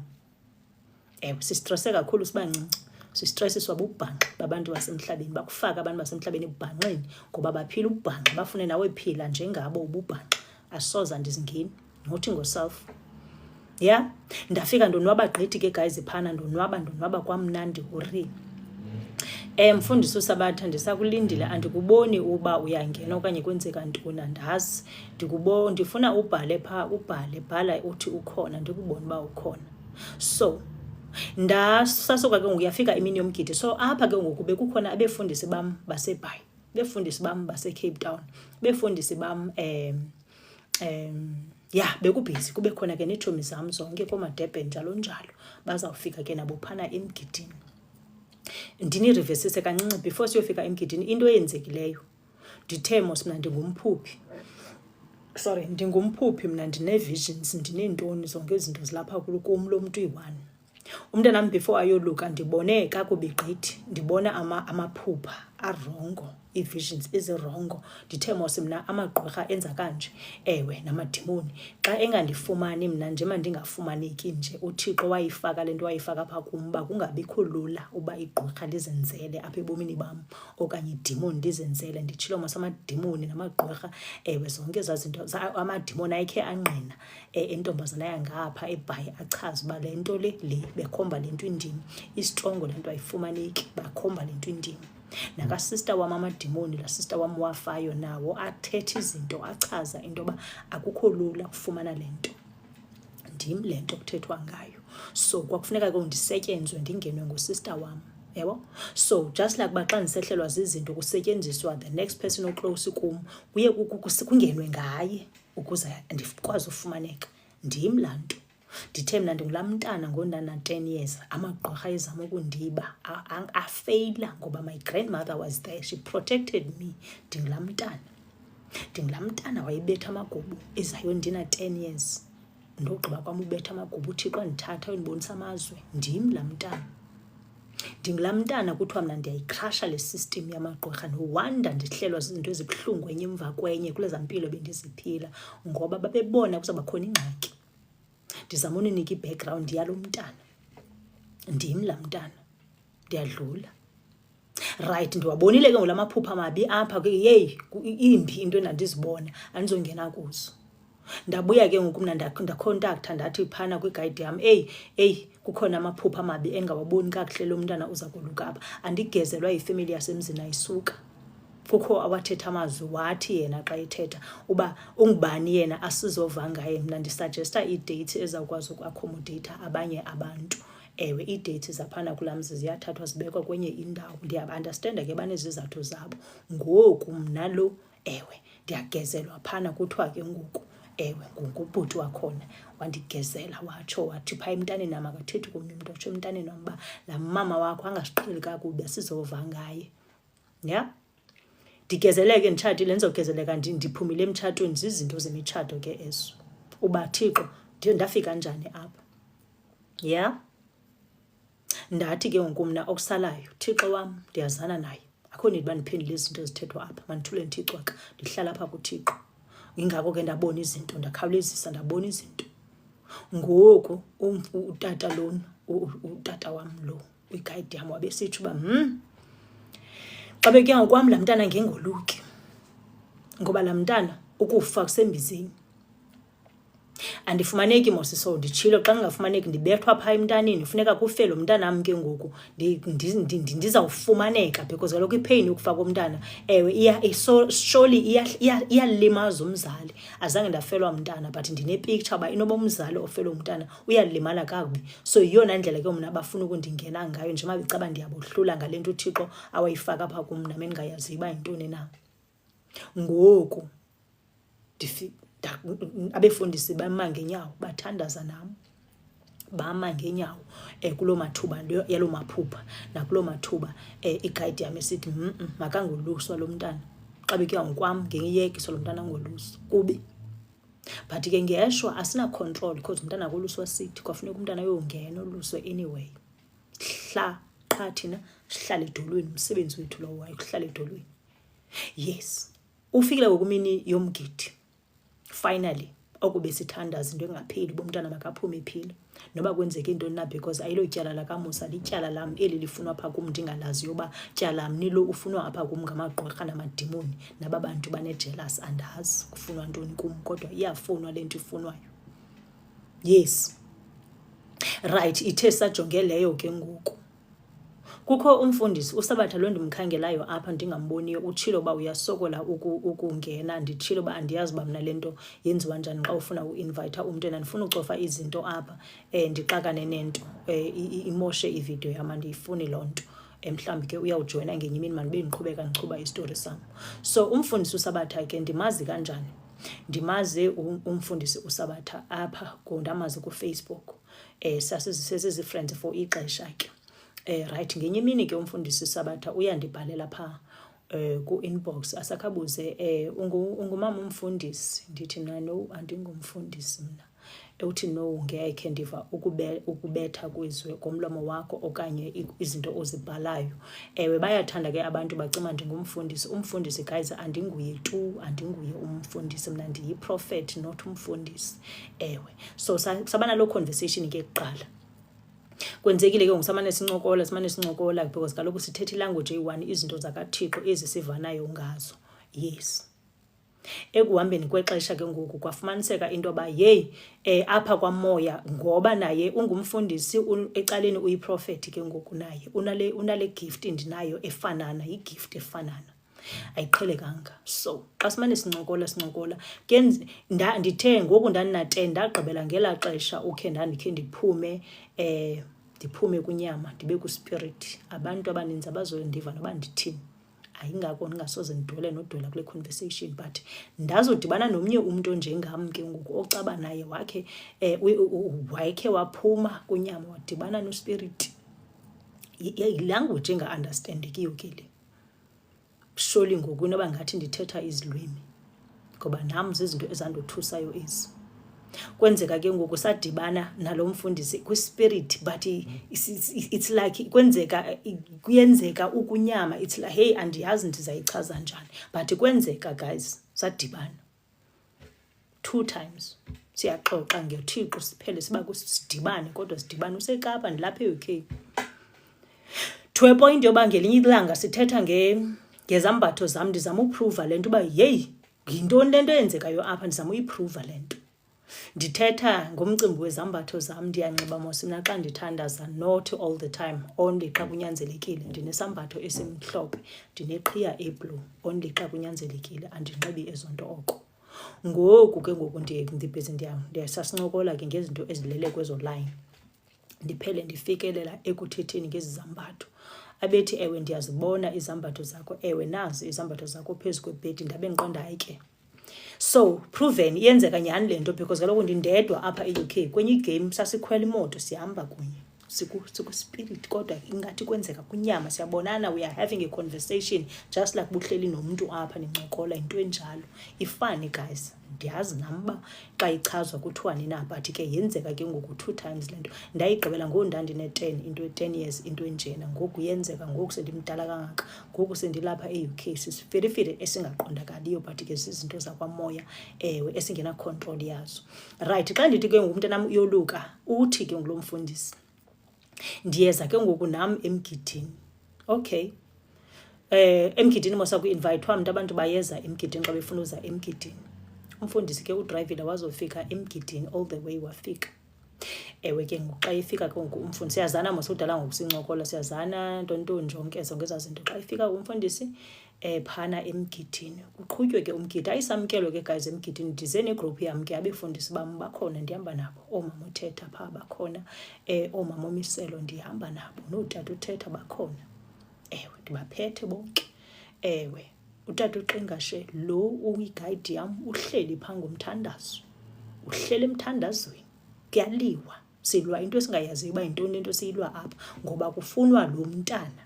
Ewe sistrese kakhulu sibancinci, sistressiswa bubhanqa babantu basemhlabeni, bakufaka abantu basemhlabeni ebubhanqeni ngoba baphila ububhanqa, bafune nawe phila njengabo ububhanqa. Asoza ndizingeni, nothi ngoself. Yeah, ndafika ndonwaba gqithi ke guys phana, ndonwaba kwamnandi hori. Mfundisi uSabatha ndisakulindile, andikuboni uba uyangena okanye kwenzeka ntoni, andazi. Ndifuna ubhale phaa, bhala uthi ukhona, ndikubone uba ukhona. So sasuka ke ngoku yafika imini yomgidi. So apha ke ngoku bekukhona abefundisi bam baseBhayi, befundisi bam baseCape Town, befundisi bam bekubhizi. Kube khona ke neetshomi zam zonke koomaDurban njalo njalo, bazawufika ke nabo phana emgidini. Ndinirivesise kancinci before siyofika emgidini into eyenzekileyo. Ndithe mos mna ndingumphuphi mna, ndine-visions, ndineentoni, zonke izinto zilapha kum lo mntu uyi-1. Umntanam before ayoluka ndibone kakubi gqithi, ndibona amaphupha arongo, ii-visions ezirongo. Ndithe mos mna amagqwirha enza kanje, ewe namadimoni. Xa engandifumani mna njema ndingafumaneki nje, uThixo wayifaka le nto wayifaka phaa kum uba kungabikho lula uba igqwirha lizenzele apha ebomini bam okanye idimoni ndizenzele. Nditshilo mos amadimoni namagqwirha, ewe zonke ezaa zinto. Amadimoni ayikhe angqina entombazana yangapha eBhayi achaza uba le nto le bekhomba le nto indini, istrongo le nto ayifumaneki, bakhomba le nto indini. Nakasista wam amadimoni, laa sista wam wafayo nawo athetha izinto, achaza into yoba akukho lula ukufumana le nto, ndim le nto kuthethwa ngayo. So kwakufuneka ke ndisetyenzwe, ndingenwe ngusista wam, yabo. So just like uba xa ndisehlelwa zizinto kusetyenziswa the next person oclose kum, kuye kungenwe ngaye ukuze ndikwazi ufumaneka, ndim laa nto. Ndithe mna ndingulaa mntana ngondana 10 years, amagqwirha ezama ukundiba afeyila ngoba my grandmother was there, she protected me. Ndingulaa mntana wayebetha amagubu ezayo ndina 10 years. ndogqiba kwam ubetha amagqubu uThixo andithatha uyondibonisa amazwe. Ndim laa mntana. Ndingulaa mntana kuthiwa mna ndiyayikrasha le system yamagqirha, nowanda ndihlelwa zizinto ezibuhlungu enye emva kwenye kule zampilo bendiziphila, ngoba babebona kuzawuba khona ingxaki. Ndizama uninika i-background yalo mntana. Ndim laa mntana, ndiyadlula. Right, ndiwabonile ke ngula maphupha amabi apha ke, yeyi imbi into endandizibona, andizongena kuzo. Ndabuya ke ngoku mna ndakhontaktha ndathi phana kwigayidi yam, kukhona amaphupha amabi engawaboni kakuhle lo mntana uza koluka apha. Andigezelwa yifemeli yasemzini ayisuka. Kukho awathetha amazwi wathi yena xa ethetha uba ungubani yena asizova ngaye. Mna ndisuggesta ii-dates ezawukwazi uku-accommodate abanye abantu. Ewe, ii-dates zaphana kulaa mzi ziyathathwa zibekwa kwenye indawo. Ndiyabaandastenda ke banezizathu zabo. Ngoku mna lo, ewe, ndiyagezelwa phana kuthiwa ke ngoku, ewe, ngubhuti wakhona wandigezela watsho wathi phaa emntaneni nam akathethi komnye umntu, watsho emntaneni wam uba laa mama wakho angasiqheli kakubi asizova ngaye. Ya, ndigezeleke nditshatile, ndizogezeleka ndiphumile emtshatweni. Zizinto zemitshato ke ezo. Uba Thixo ndafika njani apha. Ya, ndathi ke ngoku mna okusalayo, Thixo wam ndiyazana naye, akho nidi uba ndiphendule izinto ezithethwa apha, mandithule ndithixwaka, ndihlala apha kuThixo. Ingako ke ndabona izinto, ndakhawulezisa ndabona izinto. Ngoku utata lona, utata wam lo, igayidi yam, wabesitsho uba xa bekuya ngokwam laa mntana ngengoluki, ngoba laa mntana ukufa kusembizeni. Andifumaneki mosiso, nditshilo xa ndingafumaneki ndibethwa phaa emntaneni, funeka kufe lo mntanam ke ngoku ndizawufumaneka, because kaloku ipain yokufa komntana, ewe, surely iyalimaza umzali. Azange ndafelwa mntana, but ndinepicture uba inoba umzali ofelwe umntana uyalimala kakubi. So yiyona ndlela ke mna bafuna ukundingena ngayo, njengoba becaba ndiyabohlula ngale nto uThixo awayifaka apha kum nam endingayaziyo uba yintoni na. Ngoku abefundisi bama ngenyawo, bathandaza nam, bama ngenyawo kuloo mathuba yaloo maphupha, nakuloo mathuba igayidi yam esithi makangoluswa lo mntana. Xa bekuya ngokwam ngeyekiswa lo mntana ngoluswa kubi. But ke ngeshwa asina-control because umntana akoluswa sithi, kwafuneka umntana yongena oluswe anyway. Qha thina sihlala edolweni, umsebenzi wethu lowo wayo kuhlala edolweni. Yes, ufikile ngokumini yomgidi. Finally, okube sithandaza into engapheli, bomntana makaphume ephila. Noba kwenzeke into na, because ayilo tyala lakamusa, lityala lam eli lifunwa apha kum ndingalaziyo uba tyala mni lo ufunwa apha kum ngamagqirha namadimoni naba bantu banejealous. Andazi kufunwa ntoni kum, kodwa iyafunwa le nto ifunwayo. Yes, right, ithe sajonge leyo ke ngoku. Kukho umfundisi uSabatha lo ndimkhangelayo apha ndingamboniyo, utshilo uba uyasokola ukungena. Nditshilo uba andiyazi uba mna le nto yenziwa njani xa ufuna uinvayitha umntu, and ndifuna ucofa izinto apha ndixakane nento imoshe ividiyo yam, andiyifuni loo nto. Mhlawumbi ke uyawujoyina ngenye imini mandibe ndichuba istori sam. So umfundisi uSabatha ke ndimazi kanjani? Ndimazi umfundisi uSabatha apha ndamazi kuFacebook. Sesizi-friends for ixesha ke. Right, ngenye imini ke umfundisi Sabatha uyandibhalela phaa ku-inbox asakhabuze, ungumama umfundisi? Ndithi mna no, andingumfundisi mna. Uthi no, ngekhe ndiva ukubetha kwizwe ngomlomo wakho okanye izinto ozibhalayo. Ewe, bayathanda ke abantu bacima ndingumfundisi. Umfundisi guys andinguye tu, andinguye umfundisi, mna ndiyi-prophet not umfundisi. Ewe, so sabana lo conversation ke kuqala. Kwenzekile ke ngosamane sincokola because kaloku sithethe ilanguage eyi-one, izinto zakaThixo ezisivanayo ngazo. Yes, ekuhambeni kwexesha ke ngoku kwafumaniseka into yoba yeyi apha kwamoya, ngoba naye ungumfundisi ecaleni uyiprofethi ke ngoku, naye unale gift ndinayo efanana, yigift efanana, ayiqhelekanga. So xa simane sincokola ndithe ngoku ndandina-10 ndagqibela ngelaa xesha ndandikhe ndiphume kwinyama ndibe kwispirit. Abantu abaninzi abazondiva noba ndithini, ayingako ndingasoze ndidwele nodwela kule conversation, but ndazodibana nomnye umntu njengam ke ngoku ocaba naye wakhe waphuma kwinyama wadibana nospirit. Yilanguage enga-understandekiyo ke le. Surely ngoku inoba ngathi ndithetha izilwimi, ngoba nam zizinto ezandothusayo ezi. kwenzeka ke ngoku sadibana nalo mfundisi kwispirit, but it's like kuyenzeka ukunyama, it's like hey andiyazi ndizayichaza njani, but kwenzeka guys sadibana 2 times. Siyaxoxa ngeThixo siphele siba kusidibane, kodwa sidibane useKapa ndilapha eUK. To a point yoba ngelinye ilanga sithetha ngezambatho zam, ndizama uprova le nto uba yeyi yintoni le nto eyenzekayo apha, ndizama uyiprova le nto. Ndithetha ngomcimbi wezambatho zam, ndiyanxiba mos mna xa ndithandaza, not all the time, only xa kunyanzelekile. Ndinesambatho esimhlophe, ndineqhiya eblue, only xa kunyanzelekile, andinxibi ezo nto oko. Ngoku ke ngoku ndibhizi sasincokola ke ngezinto ezilele kwezo line, ndiphele ndifikelela ekuthetheni ngezi zambatho. Abethi ewe ndiyazibona izambatho zakho, ewe nazi izambatho zakho phezu kwebhedi, ndabe ndiqonda hayi ke. So proven iyenzeka nyhani le nto, because kaloku ndindedwa apha eUK. Kwenye igame sasikhwela imoto sihamba kunye, siku-spirit, kodwa ingathi kwenzeka kunyama, siyabonana, we are having a conversation just like buhleli nomntu apha nincokola into enjalo. Ifani guys, ndiyazi namba xa ichazwa kuthiwani na, but ke yenzeka ke ngoku 2 times le nto. Ndayigqibela ngondandine-10, into 10 years, into enjena. Ngoku yenzeka, ngoku sendimdala kangaka, ngoku sendilapha eUK, sisiferifere esingaqondakaliyo, but ke zizinto zakwamoya, ewe, esingena-control yazo. Right, xa ndithi ke ngoku umntanam uyoluka, uthi ke ngulo mfundisi, ndiyeza ke ngoku nam emgidini. Okay, emgidini mosa ku-invayithwa mntu, abantu bayeza emgidini xa befuna uza emgidini. Umfundisi ke udrayivile wazofika emgidini, all the way wafika. Ewe ke ngoku xa ifika ke ngoku umfundisi, siyazana mos udala ngoku sincokola, siyazana ntontoni zonke ezo ngezaa zinto. Xa ifika umfundisi phana emgidini, uqhutywe ke umgidi, ayisamkelo ke guys emgidini. Ndize negroup yam ke, abefundisi bam bakhona, ndihamba nabo, oomama uthetha phaa bakhona, oomama omiselo ndihamba nabo, nootata uthetha bakhona. Ewe ndibaphethe bonke. Ewe utata uQingashe lo uyigayidi yam uhleli phaa ngomthandazo, uhleli emthandazweni, kuyaliwa, silwa into esingayaziyo uba yintoni le nto siyilwa apha, ngoba kufunwa lo mntana.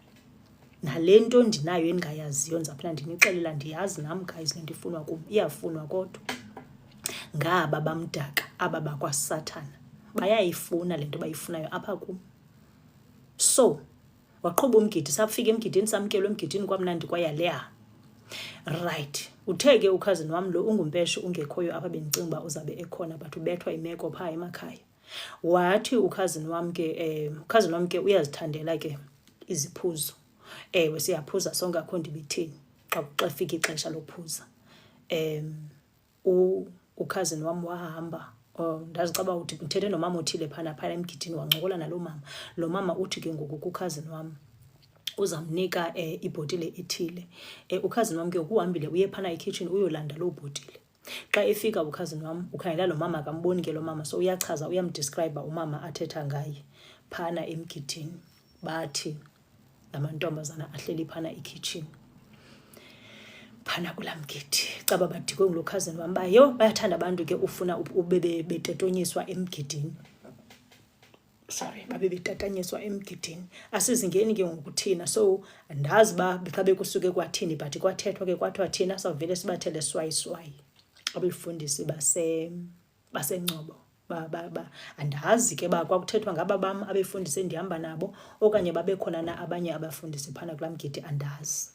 Nale nto ndinayo endingayaziyo ndizaphinda ndinixelela, ndiyazi nam guys le nto ifunwa kum, iyafunwa kodwa ngaba bamdaka, aba bakwaSathana bayayifuna le nto bayifunayo apha kum. So waqhuba umgidi, safika emgidini, samkelwa emgidini, kwamnandi kwayaleya. Right, uthe ke ukhazini wam lo ungumpeshe ungekhoyo apha, bendicinga uba uzabe ekhona, but ubethwa imeko phaa emakhaya. Wathi ukhazini wam ke uyazithandela ke iziphuzo. Ewe siyaphuza sonke, akho nto ibitheni xa fika ixesha lokuphuza. Ukhazini wam wahamba, ndazicaba uthi uthethe nomama othile phana emgidini, wancokola nalo mama. Lo mama uthi ke ngoku kukhazini wam uzamnika ibhotile ethile. Ukhazini wam ke ukuhambile uye phana ekitchen uyolanda loo bhotile. Xa efika ukhazini wam ukhangela lo mama, akamboni ke lo mama, so uyachaza, uyamdescribe umama athetha ngaye phana emgidini. Bathi amantombazana ahleli phana ekitchen phana kulaa mgidi, caba badikwe ngulo khazini wam uba yho bayathanda abantu ke ufuna ube betetonyiswa emgidini. Sorry, babe betatanyiswa emgidini, asizingeni ke ngokuthina. So andazi uba xa bekusuke kwathini, but kwathethwa ke kwathiwa thina sawuvele sibathele swayiswayi abefundisi baseNcobo. Andazi ke ba kwakuthethwa ngaba bam abefundisi endihamba nabo, okanye babekhona na abanye abafundisi phana kulaa mgidi, andazi.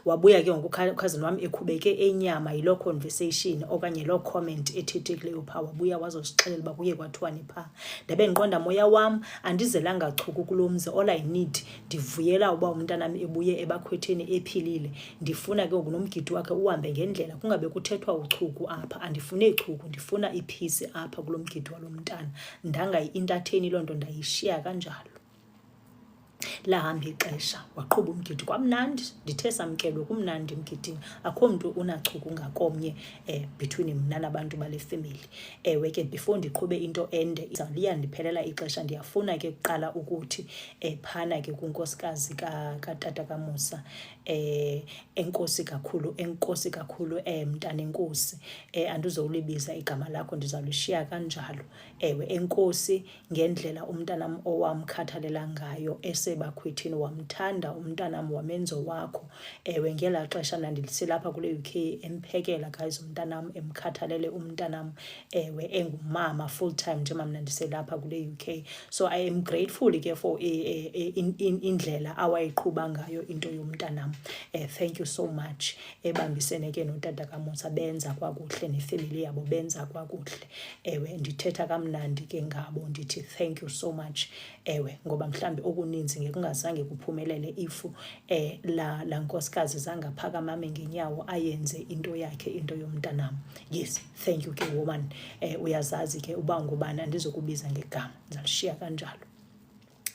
Wabuya ke ngoku ukhazini wam ekhubeke enyama yiloo conversation okanye loo comment ethethekileyo phaa. Wabuya wazosixelela uba kuye kwathiwani phaa. Ndabe ndiqonda moya wam andizelanga chuku kulo mzi, all I need, ndivuyela uba umntanam ebuye ebakhwetheni ephilile. Ndifuna ke ngoku nomgidi wakhe uhambe ngendlela, kungabe kuthethwa uchuku apha. Andifune chuku, ndifuna iphisi apha kulo mgidi walo mntana. Ndangayi-entertain loo nto, ndayishiya kanjalo. Lahamba ixesha, waqhuba umgidi, kwamnandi, ndithe samkelwe kumnandi emgidini, akho mntu unachuku ngakomnye between mna nabantu bale family. Ewe ke before ndiqhube into ende, liyandiphelela ixesha, ndiyafuna ke kuqala ukuthi phana ke kunkosikazi katata kaMusa enkosi kakhulu mntana enkosi. Andizowulibiza igama lakho, ndizawulishiya kanjalo. Ewe, enkosi ngendlela umntanam owamkhathalela ngayo esebakhwethini, wamthanda umntanam, wamenza wakho. Ewe, ngelaa xesha nandisilapha kule UK, emphekela guys umntanam, emkhathalele umntanam, ewe, engumama full time njengoba mna ndiselapha kule UK. So I am grateful ke for indlela awayiqhuba ngayo into yomntanam. Thank you so much. Ebambisene ke notata kaMosa benza kwakuhle, nefamily yabo benza kwakuhle. Ewe, ndithetha kamnandi ke ngabo, ndithi thank you so much. Ewe, ngoba mhlambi okuninzi ngekungazange kuphumelele ifu la nkosikazi zangaphakamame ngenyawo ayenze into yakhe, into yomntanam. Yes, thank you ke woman. Uyazazi ke uba ngubani, andizokubiza ngegama, ndizalishiya kanjalo.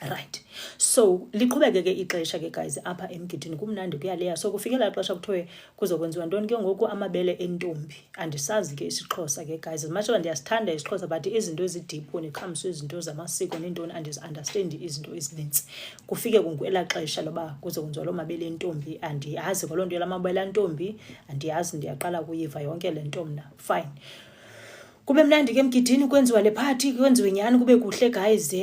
Right, so liqhubeke ke ixesha ke guys apha emgidini, kumnandi kuyaleya. So kufikela ixesha kuthiwe kuzokwenziwa ntoni ke ngoku, amabele entombi. Andisazi ke isiXhosa ke guys, manje ndiyasithanda isiXhosa but izinto ezideep when it comes to izinto zamasiko nentoni andiunderstand izinto ezininzi. Kufike kunkwela xesha loba kuzokwenziwa lo mabele entombi, andiyazi kwaloo nto lamabele entombi, andiyazi, ndiyaqala kuyiva yonke le nto mna. Fine, kube mnandi ke emgidini, kwenziwa le party, kwenziwe nyani, kube kuhle guys.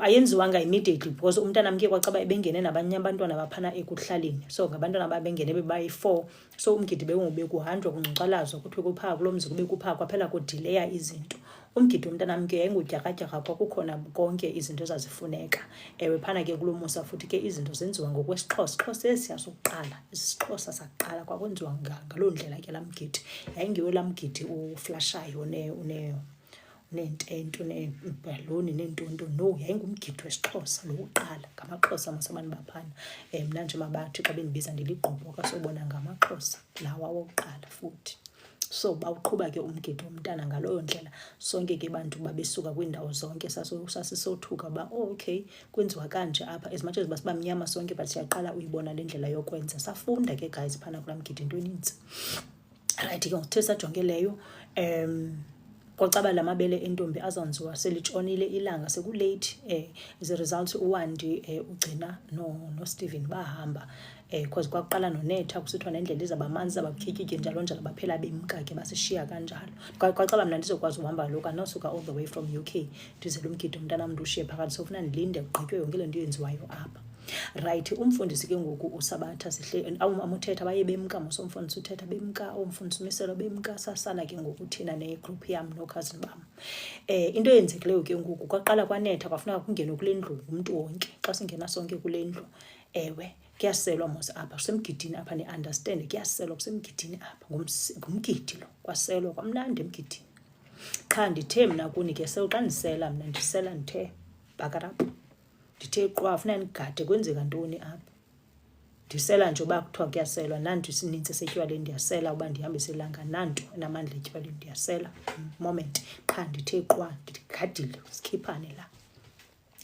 Ayenziwanga immediately because umntanam ke kwacaba ebengene nabanye abantwana baphana ekuhlaleni. So ngabantwana babengene bebayi-4, so umgidi bekungube kuhanjwa kuncuncalazwa, kuthiwe kuphaa kulo mzi kube kuphaa, kwaphela kudileya izinto. Umgidi umntanam ke yayingudyakadyaka, kwakukhona konke izinto ezazifuneka. Ewe, phana ke kulo musa futhi ke izinto zenziwa ngokwesiXhosa. Xhosa esiyasokuqala, isiXhosa sakuqala kwakwenziwa ngaloo ndlela ke laa mgidi. Yayingeyo laa mgidi uflashayo neentento neebhaloni neentonto, no, yayingumgidi wesiXhosa lokuqala, ngamaXhosa masabantu baphana. Mna nje mabathi xa bendibiza ndiligqobho kasobona ngamaXhosa lawa wokuqala futhi. So bawuqhuba ke umgidi womntana ngaloyo ndlela. Sonke ke bantu babesuka kwiindawo zonke, sasisothuka ba okay, kwenziwa kanje apha. As much as basibamnyama sonke but siyaqala uyibona le ndlela yokwenza. Safunda ke guys phana kulaa mgidi into eninzi. Right, ke ngothe sajonge leyo, kwacaba la mabele entombi azanziwa selitshonile ilanga, sekulate. As a result uWandi ugcina no Stephen bahamba, because kwaqala nonetha kusithiwa nendlela izabamanzi abakutyikitye njalo njalo, baphela bemka ke basishiya kanjalo. Kwacaba mna ndizokwazi uhamba lo kanosuka all the way from UK ndize lo mgidi umntanam ndushiye phakathi, sofuna ndilinde kugqitywe yonke le nto yenziwayo apha. Right, umfundisi ke ngoku uSabatha sihle amuthetha baye bemka, mosomfundisi uthetha bemka, umfundisi umiselo bemka, sasala ke ngoku thina negroup yam no-cousin bam. Into eyenzekileyo ke ngoku kwaqala kwanetha, kwafuneka kungene kule ndlu umntu wonke. Xa singena sonke kule ndlu, ewe, kuyaselwa mos apha kusemgidini apha, ni-understand, kuyaselwa kusemgidini apha, ngumgidi lo, kwaselwa kwamnandi emgidini. Qha ndithe mna kuni ke xa ndisela mna ndisela ndithe bakarapha, ndithe qwa funa ndigade kwenzeka ntoni apha. Ndisela nje uba kuthiwa kuyaselwa, nanto isininzi setywaleni ndiyasela, uba ndihambise ilanga nanto enamandla etywaleni ndiyasela moment. Qha ndithe qwa ndigadile, sikhiphane la.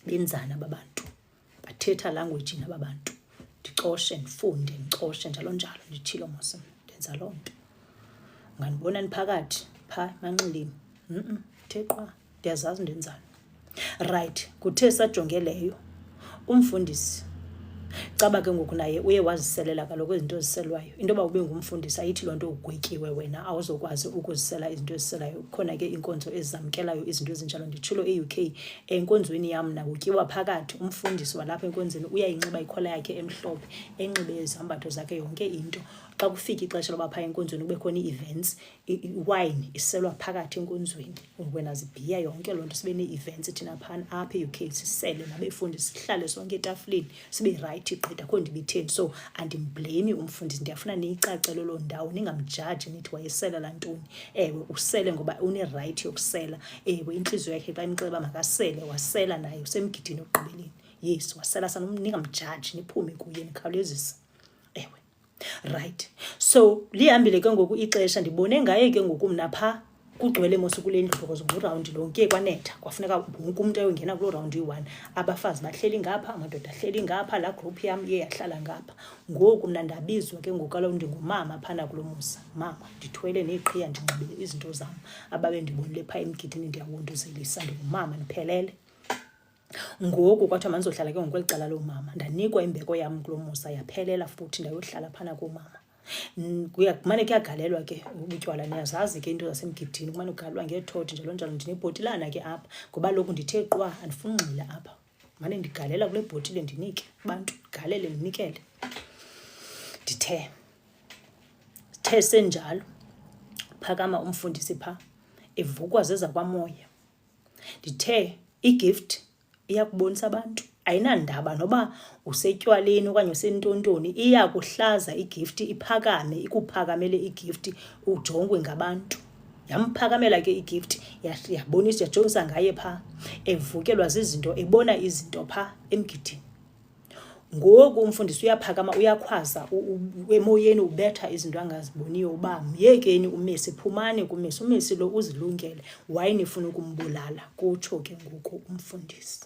Benzana babantu, bathetha language aba bantu, ndicoshe ndifunde ndicoshe njalo njalo, ndithilo mos ndenza loo nto. Ungandibona niphakathi phaa emanxileni, ndithe qwa ndiyazazi ndenzani. Right, kuthe sajonge leyo, umfundisi caba ke ngoku naye uye waziselela kaloku izinto eziselwayo. Into yoba ube ngumfundisi ayithi loo nto ugwetyiwe wena awuzokwazi ukuzisela izinto eziselayo. Khona ke iinkonzo ezizamkelayo izinto ezinjalo. Nditshilo e-UK enkonzweni yam nakutyiwa phakathi, umfundisi walapha enkonzweni uyayinxiba ikhola yakhe emhlophe, enxibe izambatho zakhe, yonke into. Xa kufika ixesha loba phaa enkonzweni kube khona ii-events, iwayini iselwa phakathi enkonzweni, wena zibhiya yonke loo nto. Sibe nee-events thina phana apha e-UK, sisele nabefundisi, sihlale sonke etafileni, sibe right igqitha, akho ndibitheni. So andimblame umfundisi, ndiyafuna niyicacele loo ndawo, ningamjaji nithi wayesela laa ntoni. Ewe, usele ngoba une-right yokusela. Ewe, intliziyo yakhe xa imxelela uba makasele, wasela naye usemgidini okugqibeleni. Yes, wasela sana, ningamjaji, niphume kuye nikhawulezise. Ewe, right. So lihambile ke ngoku ixesha, ndibone ngaye ke ngoku mna phaa kugcwele mos kule ndlu because nguraundi lonke kwanetha, kwafuneka wonke umntu ayongena kuloo raundi yi-1. Abafazi bahleli ngapha, amadoda ahleli ngapha, laa group yam iye yahlala ngapha. Ngoku mna ndabizwa ke ngoku kaloku ndingumama phana kulo musa, mama ndithwele neeqhiya, ndinxibile izinto zam ababe ndibonile phaa emgidini ndiyawondozelisa, ndingumama ndiphelele. Ngoku kwathiwa mandizohlala ke ngokweli cala loomama, ndanikwa imbeko yam kulo musa yaphelela futhi ndayohlala phana koomama. Kumane kuyagalelwa ke ubutywala, niyazazi ke into zasemgidini, kumane ugalelwa ngeethoti njalo njalo. Ndinebhotilana ke apha ngoba loku ndithe qwa andifuni ngxila apha, mane ndigalela kule bhotile ndinike abantu, ndigalele ndinikele. Ndithe senjalo phakama umfundisi phaa evukwa zeza kwamoya. Ndithe igift iyakubonisa abantu, ayinandaba noba usetywaleni okanye usentontoni, iyakuhlaza igift, iphakame, ikuphakamele igift ujongwe ngabantu. Yamphakamela ke igift, yabonisa, yajongisa ngaye phaa, evukelwa zizinto, ebona izinto phaa emgidini. Ngoku umfundisi uyaphakama, uyakhwaza emoyeni, ubetha izinto angaziboniyo uba myekeni uMessi, phumani kuMessi, uMessi lo uzilungele, why nifuna ukumbulala, kutsho ke ngoku umfundisi.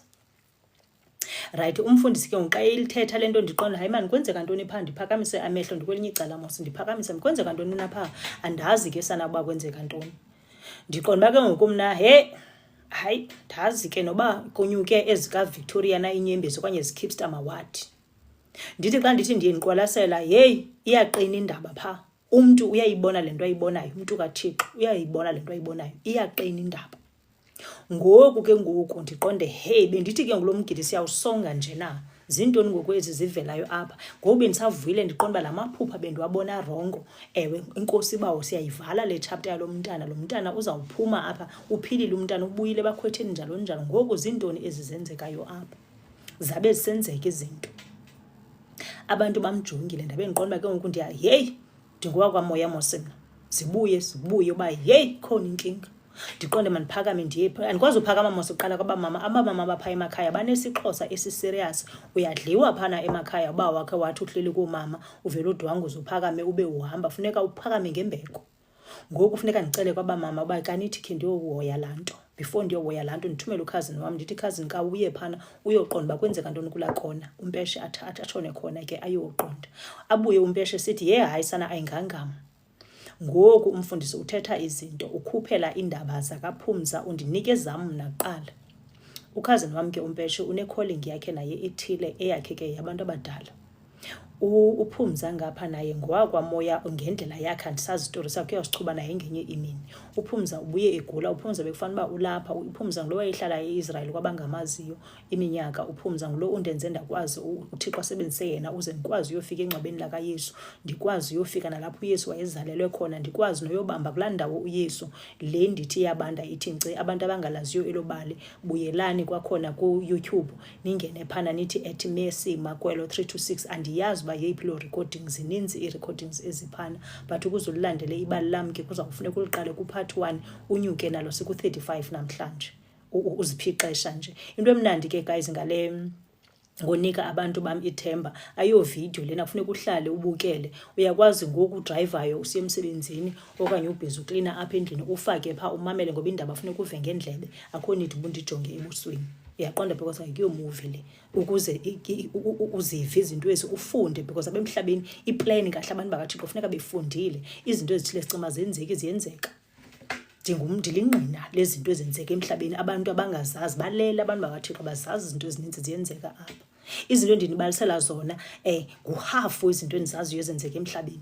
Right, umfundisi ke ngoku xa elithetha le nto ndiqonda, hayi mani kwenzeka ntoni phaa, ndiphakamise amehlo ndikwelinye icala mos, ndiphakamise kwenzeka ntoni na phaa, andazi ke sana uba kwenzeka ntoni. Ndiqonda uba ke ngoku mna hayi ndazi ke noba kunyuke ezikaVictoria na inyembezi okanye zikipster mawadi. Ndithi xa ndithi ndiye ndiqwalasela, heyi iyaqina indaba phaa, umntu uyayibona le nto ayibonayo, umntu kaThixo uyayibona le nto ayibonayo, iyaqina indaba. Ngoku ke ngoku ndiqonde, hey, bendithi ke ngulo mgidi siyawusonga nje na, zintoni ngoku ezi zivelayo apha. Ngoku bendisavuyile ndiqonda uba la maphupha bendiwabona rongo. Ewe, inkosi bawo siyayivala le chapter yalo mntana, lo mntana uzawuphuma apha, uphilile umntana, ubuyile bakhwetheni njalo njalo. Ngoku zintoni ezi zenzekayo apha, zabe zisenzeka izinto. Abantu bamjongile, ndabe ndiqonda uba ke ngoku heyi, ndingowa kwamoya mosena, zibuye uba heyi khona inkinga. Ndiqonde mandiphakame ndiye, andikwazi uphakama mos uqala kwabamama. Abamama bapha emakhaya banesixhosa esiserious, uyadliwa phana emakhaya uba wakhe wathi uhleli koomama uvele udwanguze uphakame ube uhamba, funeka uphakame ngembeko. Ngoku funeka ndicele kwabamama uba kanithi khe ndiyohoya laa nto. Before ndiyohoya laa nto ndithumele ukhazini wam, ndithi khazini ka uye phana uyoqonda uba kwenzeka ntoni kulaa khona, umpeshe atshone khona ke ayoqonda. Abuye umpeshe sithi hayi sana ayingangam. Ngoku umfundisi uthetha izinto, ukhuphela iindaba zakaPhumza, undinike zam mna kuqala. Ukhazini wam ke umpeshe une-calling yakhe naye ethile eyakhe ke yabantu abadala. UPhumza ngapha naye ngowakwamoya ngendlela yakhe, andisazi istory sakhe, uyasichuba naye ngenye imini. UPhumza ubuye egula, uPhumza bekufanele uba ulapha. UPhumza ngulo wayehlala eIsrael kwabangamaziyo iminyaka. UPhumza ngulo undenze ndakwazi, uThixo asebenzise yena uze ndikwazi uyofika engcwabeni lakaYesu, ndikwazi uyofika nalapho uYesu wayezalelwe khona, ndikwazi noyobamba kulaa ndawo uYesu le ndithi iyabanda ithi nkci. Abantu abangalaziyo elobali, buyelani kwakhona ku-YouTube, ningene phana nithi @Messi Makwelo 326. Andiyazi uba yeyiphi loo recording, zininzi ii-recordings eziphana, but ukuze ulilandele ibali lam ke kuzawufuneka uliqale ku-part 1 unyuke nalo siku-35 namhlanje, uziphixesha nje. Into emnandi ke guys ngonika abantu bam ithemba, ayovidiyo lena, kufuneka uhlale ubukele. Uyakwazi ngoku udrayivayo usiya emsebenzini okanye ubhizi uklina apha endlini, ufake phaa umamele, ngoba indaba funeka uve ngendlebe, akho nidi ubundijonge ebusweni. Uyaqonda because akuyo movie le, ukuze uzive izinto ezi, ufunde, because abemhlabeni iplan kahle abantu bakaThixo funeka befundile. Izinto ezithile sicima ziyenzeka. Ndilingqina lezinto ezenzeka emhlabeni, abantu abangazazi balele, abantu bakaThixo bazazi izinto ezininzi ziyenzeka apha. Izinto endinibalisela zona nguhafu izinto endizaziyo ezenzeka emhlabeni,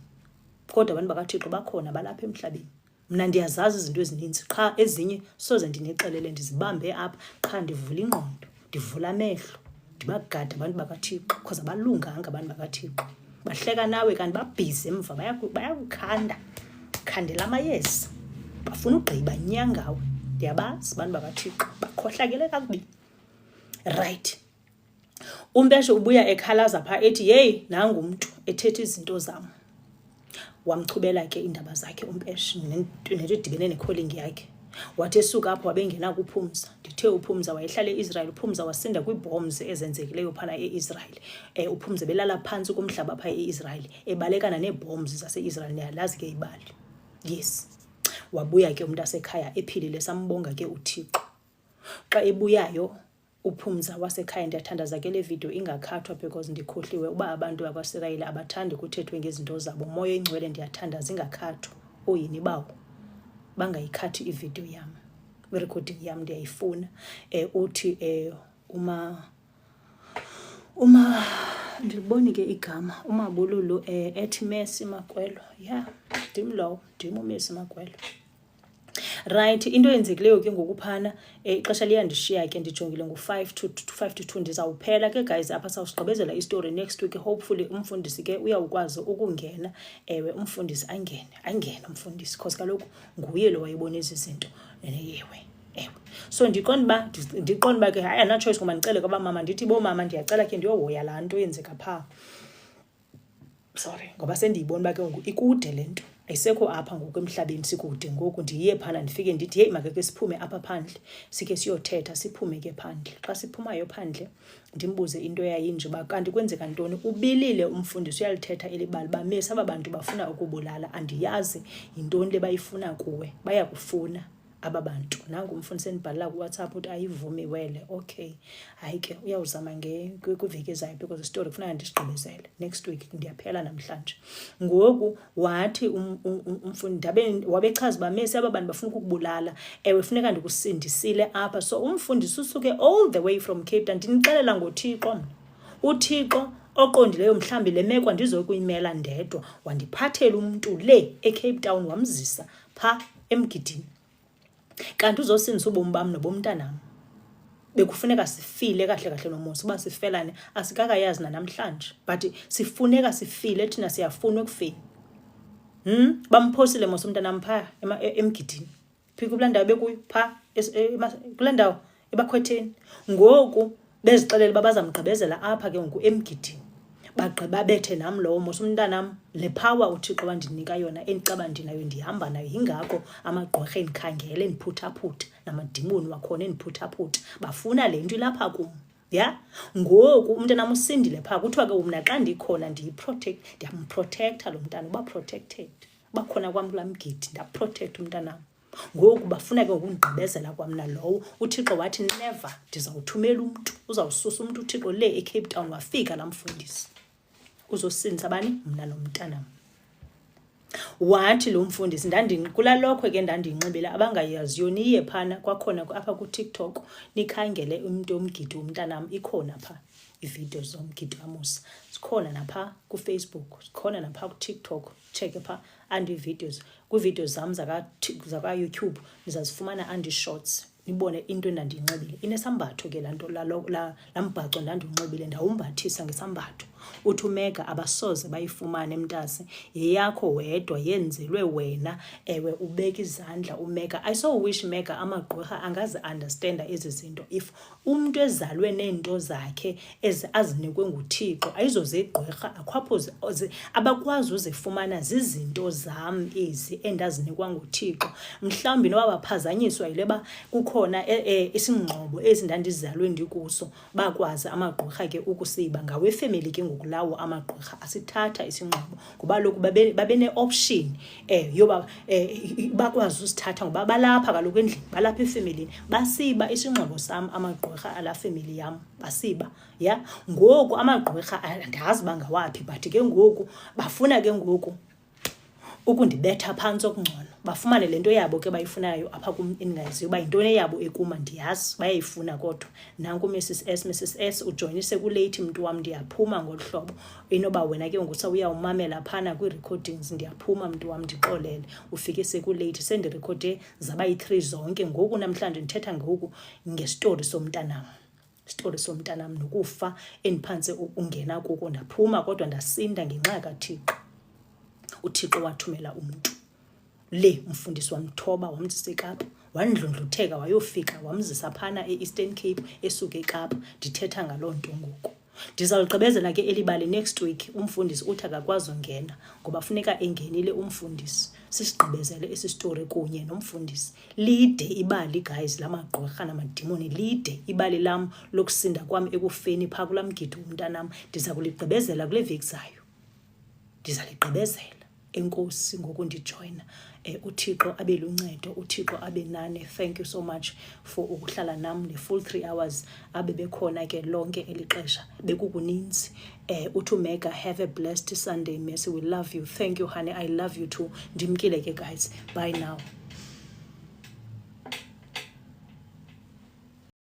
kodwa abantu bakaThixo bakhona balapha emhlabeni. Mna ndiyazazi izinto ezininzi, qha ezinye soze ndinixelele, ndizibambe apha, qha ndivula ingqondo, ndivula amehlo, ndibagade abantu bakaThixo, because abalunganga abantu bakaThixo. Bahleka nawe kanti babhizi emva, bayakukhanda, khandela amayeza, bafuna ugqiba nyangawe. Ndiyabazi abantu bakaThixo, bakhohlakele kakubi. Right, umpeshe ubuya ekhalaza phaa ethi heyi nangu umntu ethetha izinto zam. Wamchubela ke indaba zakhe umpeshe nento edibene ne-calling yakhe. Wathi esuka apho wabengena kuPhumza. Ndithe uPhumza wayehlala eIsrael, uPhumza wasinda kwii-bombs ezenzekileyo phana eIsrael. uPhumza belala phantsi komhlaba phaa eIsrael, ebalekana nee-bombs zase-Israel, niyalazi ke ibali. Yes, wabuya ke umntu asekhaya ephilile, sambonga ke uThixo. Xa ebuyayo uPhumza wasekhaya, ndiyathandaza ke le video ingakhathwa because ndikhohliwe uba abantu bakwaSirayeli abathandi kuthethwe ngezinto zabo. Moya Oyingcwele ndiyathandaza ingakhathwa, oyini bawo bangayikhathi ivideo yam, irecording yam ndiyayifuna. Uthi ndiliboni ke igama umabululu ethi Messi Magwelo. Yeah, ndim lowo, ndim uMessi Magwelo. Right, into yenzekileyo ke ngokuphana ixesha liyandishiya ke ndijongile ngo-5 to 2 ndizawuphela ke guys apha sawusigqibezela istory next week. Hopefully umfundisi ke uyawukwazi ukungena. Ewe umfundisi angene umfundisi because kaloku nguye lo wayebona ezi zinto. Ewe so ndiqonda uba ke hayi ana-choice ngoba ndicele kwaba mama ndithi bomama ndiyacela ke ndiyohoya laa nto yenzeka phaa. Sorry ngoba sendiyibona uba ke ngoku ikude le nto, ayisekho apha ngoku emhlabeni sikude ngoku. Ndiye phana ndifike ndithi heyi makeke siphume apha phandle sike siyothetha, siphume ke phandle. Xa siphumayo phandle ndimbuze into yayinje uba kanti kwenzeka ntoni. Ubilile umfundisi uyalithetha elibali uba Messi aba bantu bafuna ukubulala, andiyazi yintoni le bayifuna kuwe, bayakufuna aba bantu. Nangu umfundisi endibhalela kuWhatsApp uthi ayivumi wele. Okay, hayi ke uyawuzama kwiveki ezayo because istory kufuneka ndisigqibezele next week, ndiyaphela namhlanje. Ngoku wathi umfundi wabechaza uba Messi aba bantu bafuna ukukubulala. Ewe funeka ndikusindisile apha. So umfundisi usuke all the way from Cape Town. Ndinixelela ngoThixo mna, uThixo oqondileyo mhlambi le meko andizokuyimela ndedwa, wandiphathela umntu le eCape Town wamzisa pha emgidini. Kanti uzosindisa ubomi bam nobomntanam. Bekufuneka sifile kahle nomusa uba sifelane asikakayazi nanamhlanje, but sifuneka sifile thina, siyafuna ukufika. Bamphosile mos umntanam phaa emgidini phika kulaa ndawo bekuyo phaa kulaa ndawo ebakhwetheni. Ngoku bezixelela uba bazamgqibezela apha ke ngoku emgidini. Bagqiba bethe nam lowo mos umntanam le power uThixo wandinika yona endicaba ndinayo ndihamba nayo. Yingako amagqorha endikhangele endiphuthaphutha namadimoni wakhona endiphuthaphutha bafuna le nto ilapha kum. Ya ngoku umntanam usindile phaa. Kuthiwa ke mna xa ndikhona ndiyamprotektha lo mntana, uba protected. Bakhona kwam kulaa mgidi ndaprotect umntanam. Ngoku bafuna ke ukundibezela kwamna lowo. uThixo wathi never, ndizawuthumela umntu uzawususa umntu uThixo le eCape Town. Wafika laa mfundisi uzosindisa abani, mna nomntanam. Wathi lo mfundisi kulaa lokhwe ke ndandiyinxibile, abangayaziyo niye phana kwakhona apha kuTikTok nikhangele umntu omgidi umntanam. Ikhona phaa iividiyo zomgidi wamusa, zikhona napha kuFacebook, zikhona napha kuTikTok. Cheke phaa andi-videos, kwiividiyo zam zaka-YouTube nizazifumana andi-shorts, nibone into endandiyinxibile. Inesambatho ke laa nto, laa mbhaco ndandiyinxibile ndawumbathisa ngesambatho. Uthi uMega abasoze bayifumane mntase, yeyakho wedwa, yenzelwe wena. Ewe ubeka izandla uMega. I so wish Mega amagqirha angazi understanda ezi zinto. If umntu ezalwe neento zakhe azinikwe nguThixo ayizozegqirha akhwapho abakwazi uzifumana zizinto zam ezi endazinikwa nguThixo. Mhlawumbi noba baphazanyiswa yile ba kukhona isingqobo ezi ndandizalwe ndikuso, bakwazi amagqirha ke ukusiba. Ngawefemeli ke ngokulawo amagqirha asithatha isingqobo ngoba lokhu babe ne-option yoba bakwazi usithatha ngoba balapha kaloku endlini, balapha efemelini, basiba isingqobo sam amagqirha ala family yam basiba. Ya ngoku amagqirha andazi bangawaphi, but ke ngoku bafuna ke ngoku ukundibetha phantsi okungcono. Bafumane le nto yabo ke bayifunayo apha kum endingayaziyo uba yintoni eyabo ekuma, ndiyazi bayayifuna. Kodwa nanku Mrs S ujoyinise kulate mntu wam, ndiyaphuma ngolu hlobo. Inoba wena ke ngoku uyawumamela phana kwii-recordings, ndiyaphuma mntu wam, ndixolele ufike sekulate. Sendirekhode zabayi-3 zonke. Ngoku namhlanje ndithetha ngoku ngestori somntanam, istori somntanam nokufa endiphantse ungena kuko. Ndaphuma kodwa ndasinda ngenxa kaThixo. uThixo wathumela umntu le mfundisi wamthoba wamzisa eKapa, wandlundlutheka wayofika wamzisa phana e-Eastern Cape esuke eKapa. Ndithetha ngaloo nto ngoku. Ndizawuligqibezela ke elibali next week. Umfundisi uthi akakwazi ungena ngoba funeka engenile umfundisi, sisigqibezele esi story kunye nomfundisi. Lide ibali guys lamagqirha namadimoni, lide ibali lam lokusinda kwam ekufeni phaa kulaa mgidi umntanam. Ndiza kuligqibezela kule veki zayo, ndizaligqibezela. Enkosi ngoku ndijoyina. uThixo abe luncedo, uThixo abe nani. Thank you so much for ukuhlala nam le full 3 hours abe bekhona ke lonke elixesha bekukuninzi. Uthi Mega, have a blessed Sunday. Mercy, we love you. Thank you honey, I love you too. Ndimkile ke guys, bye now.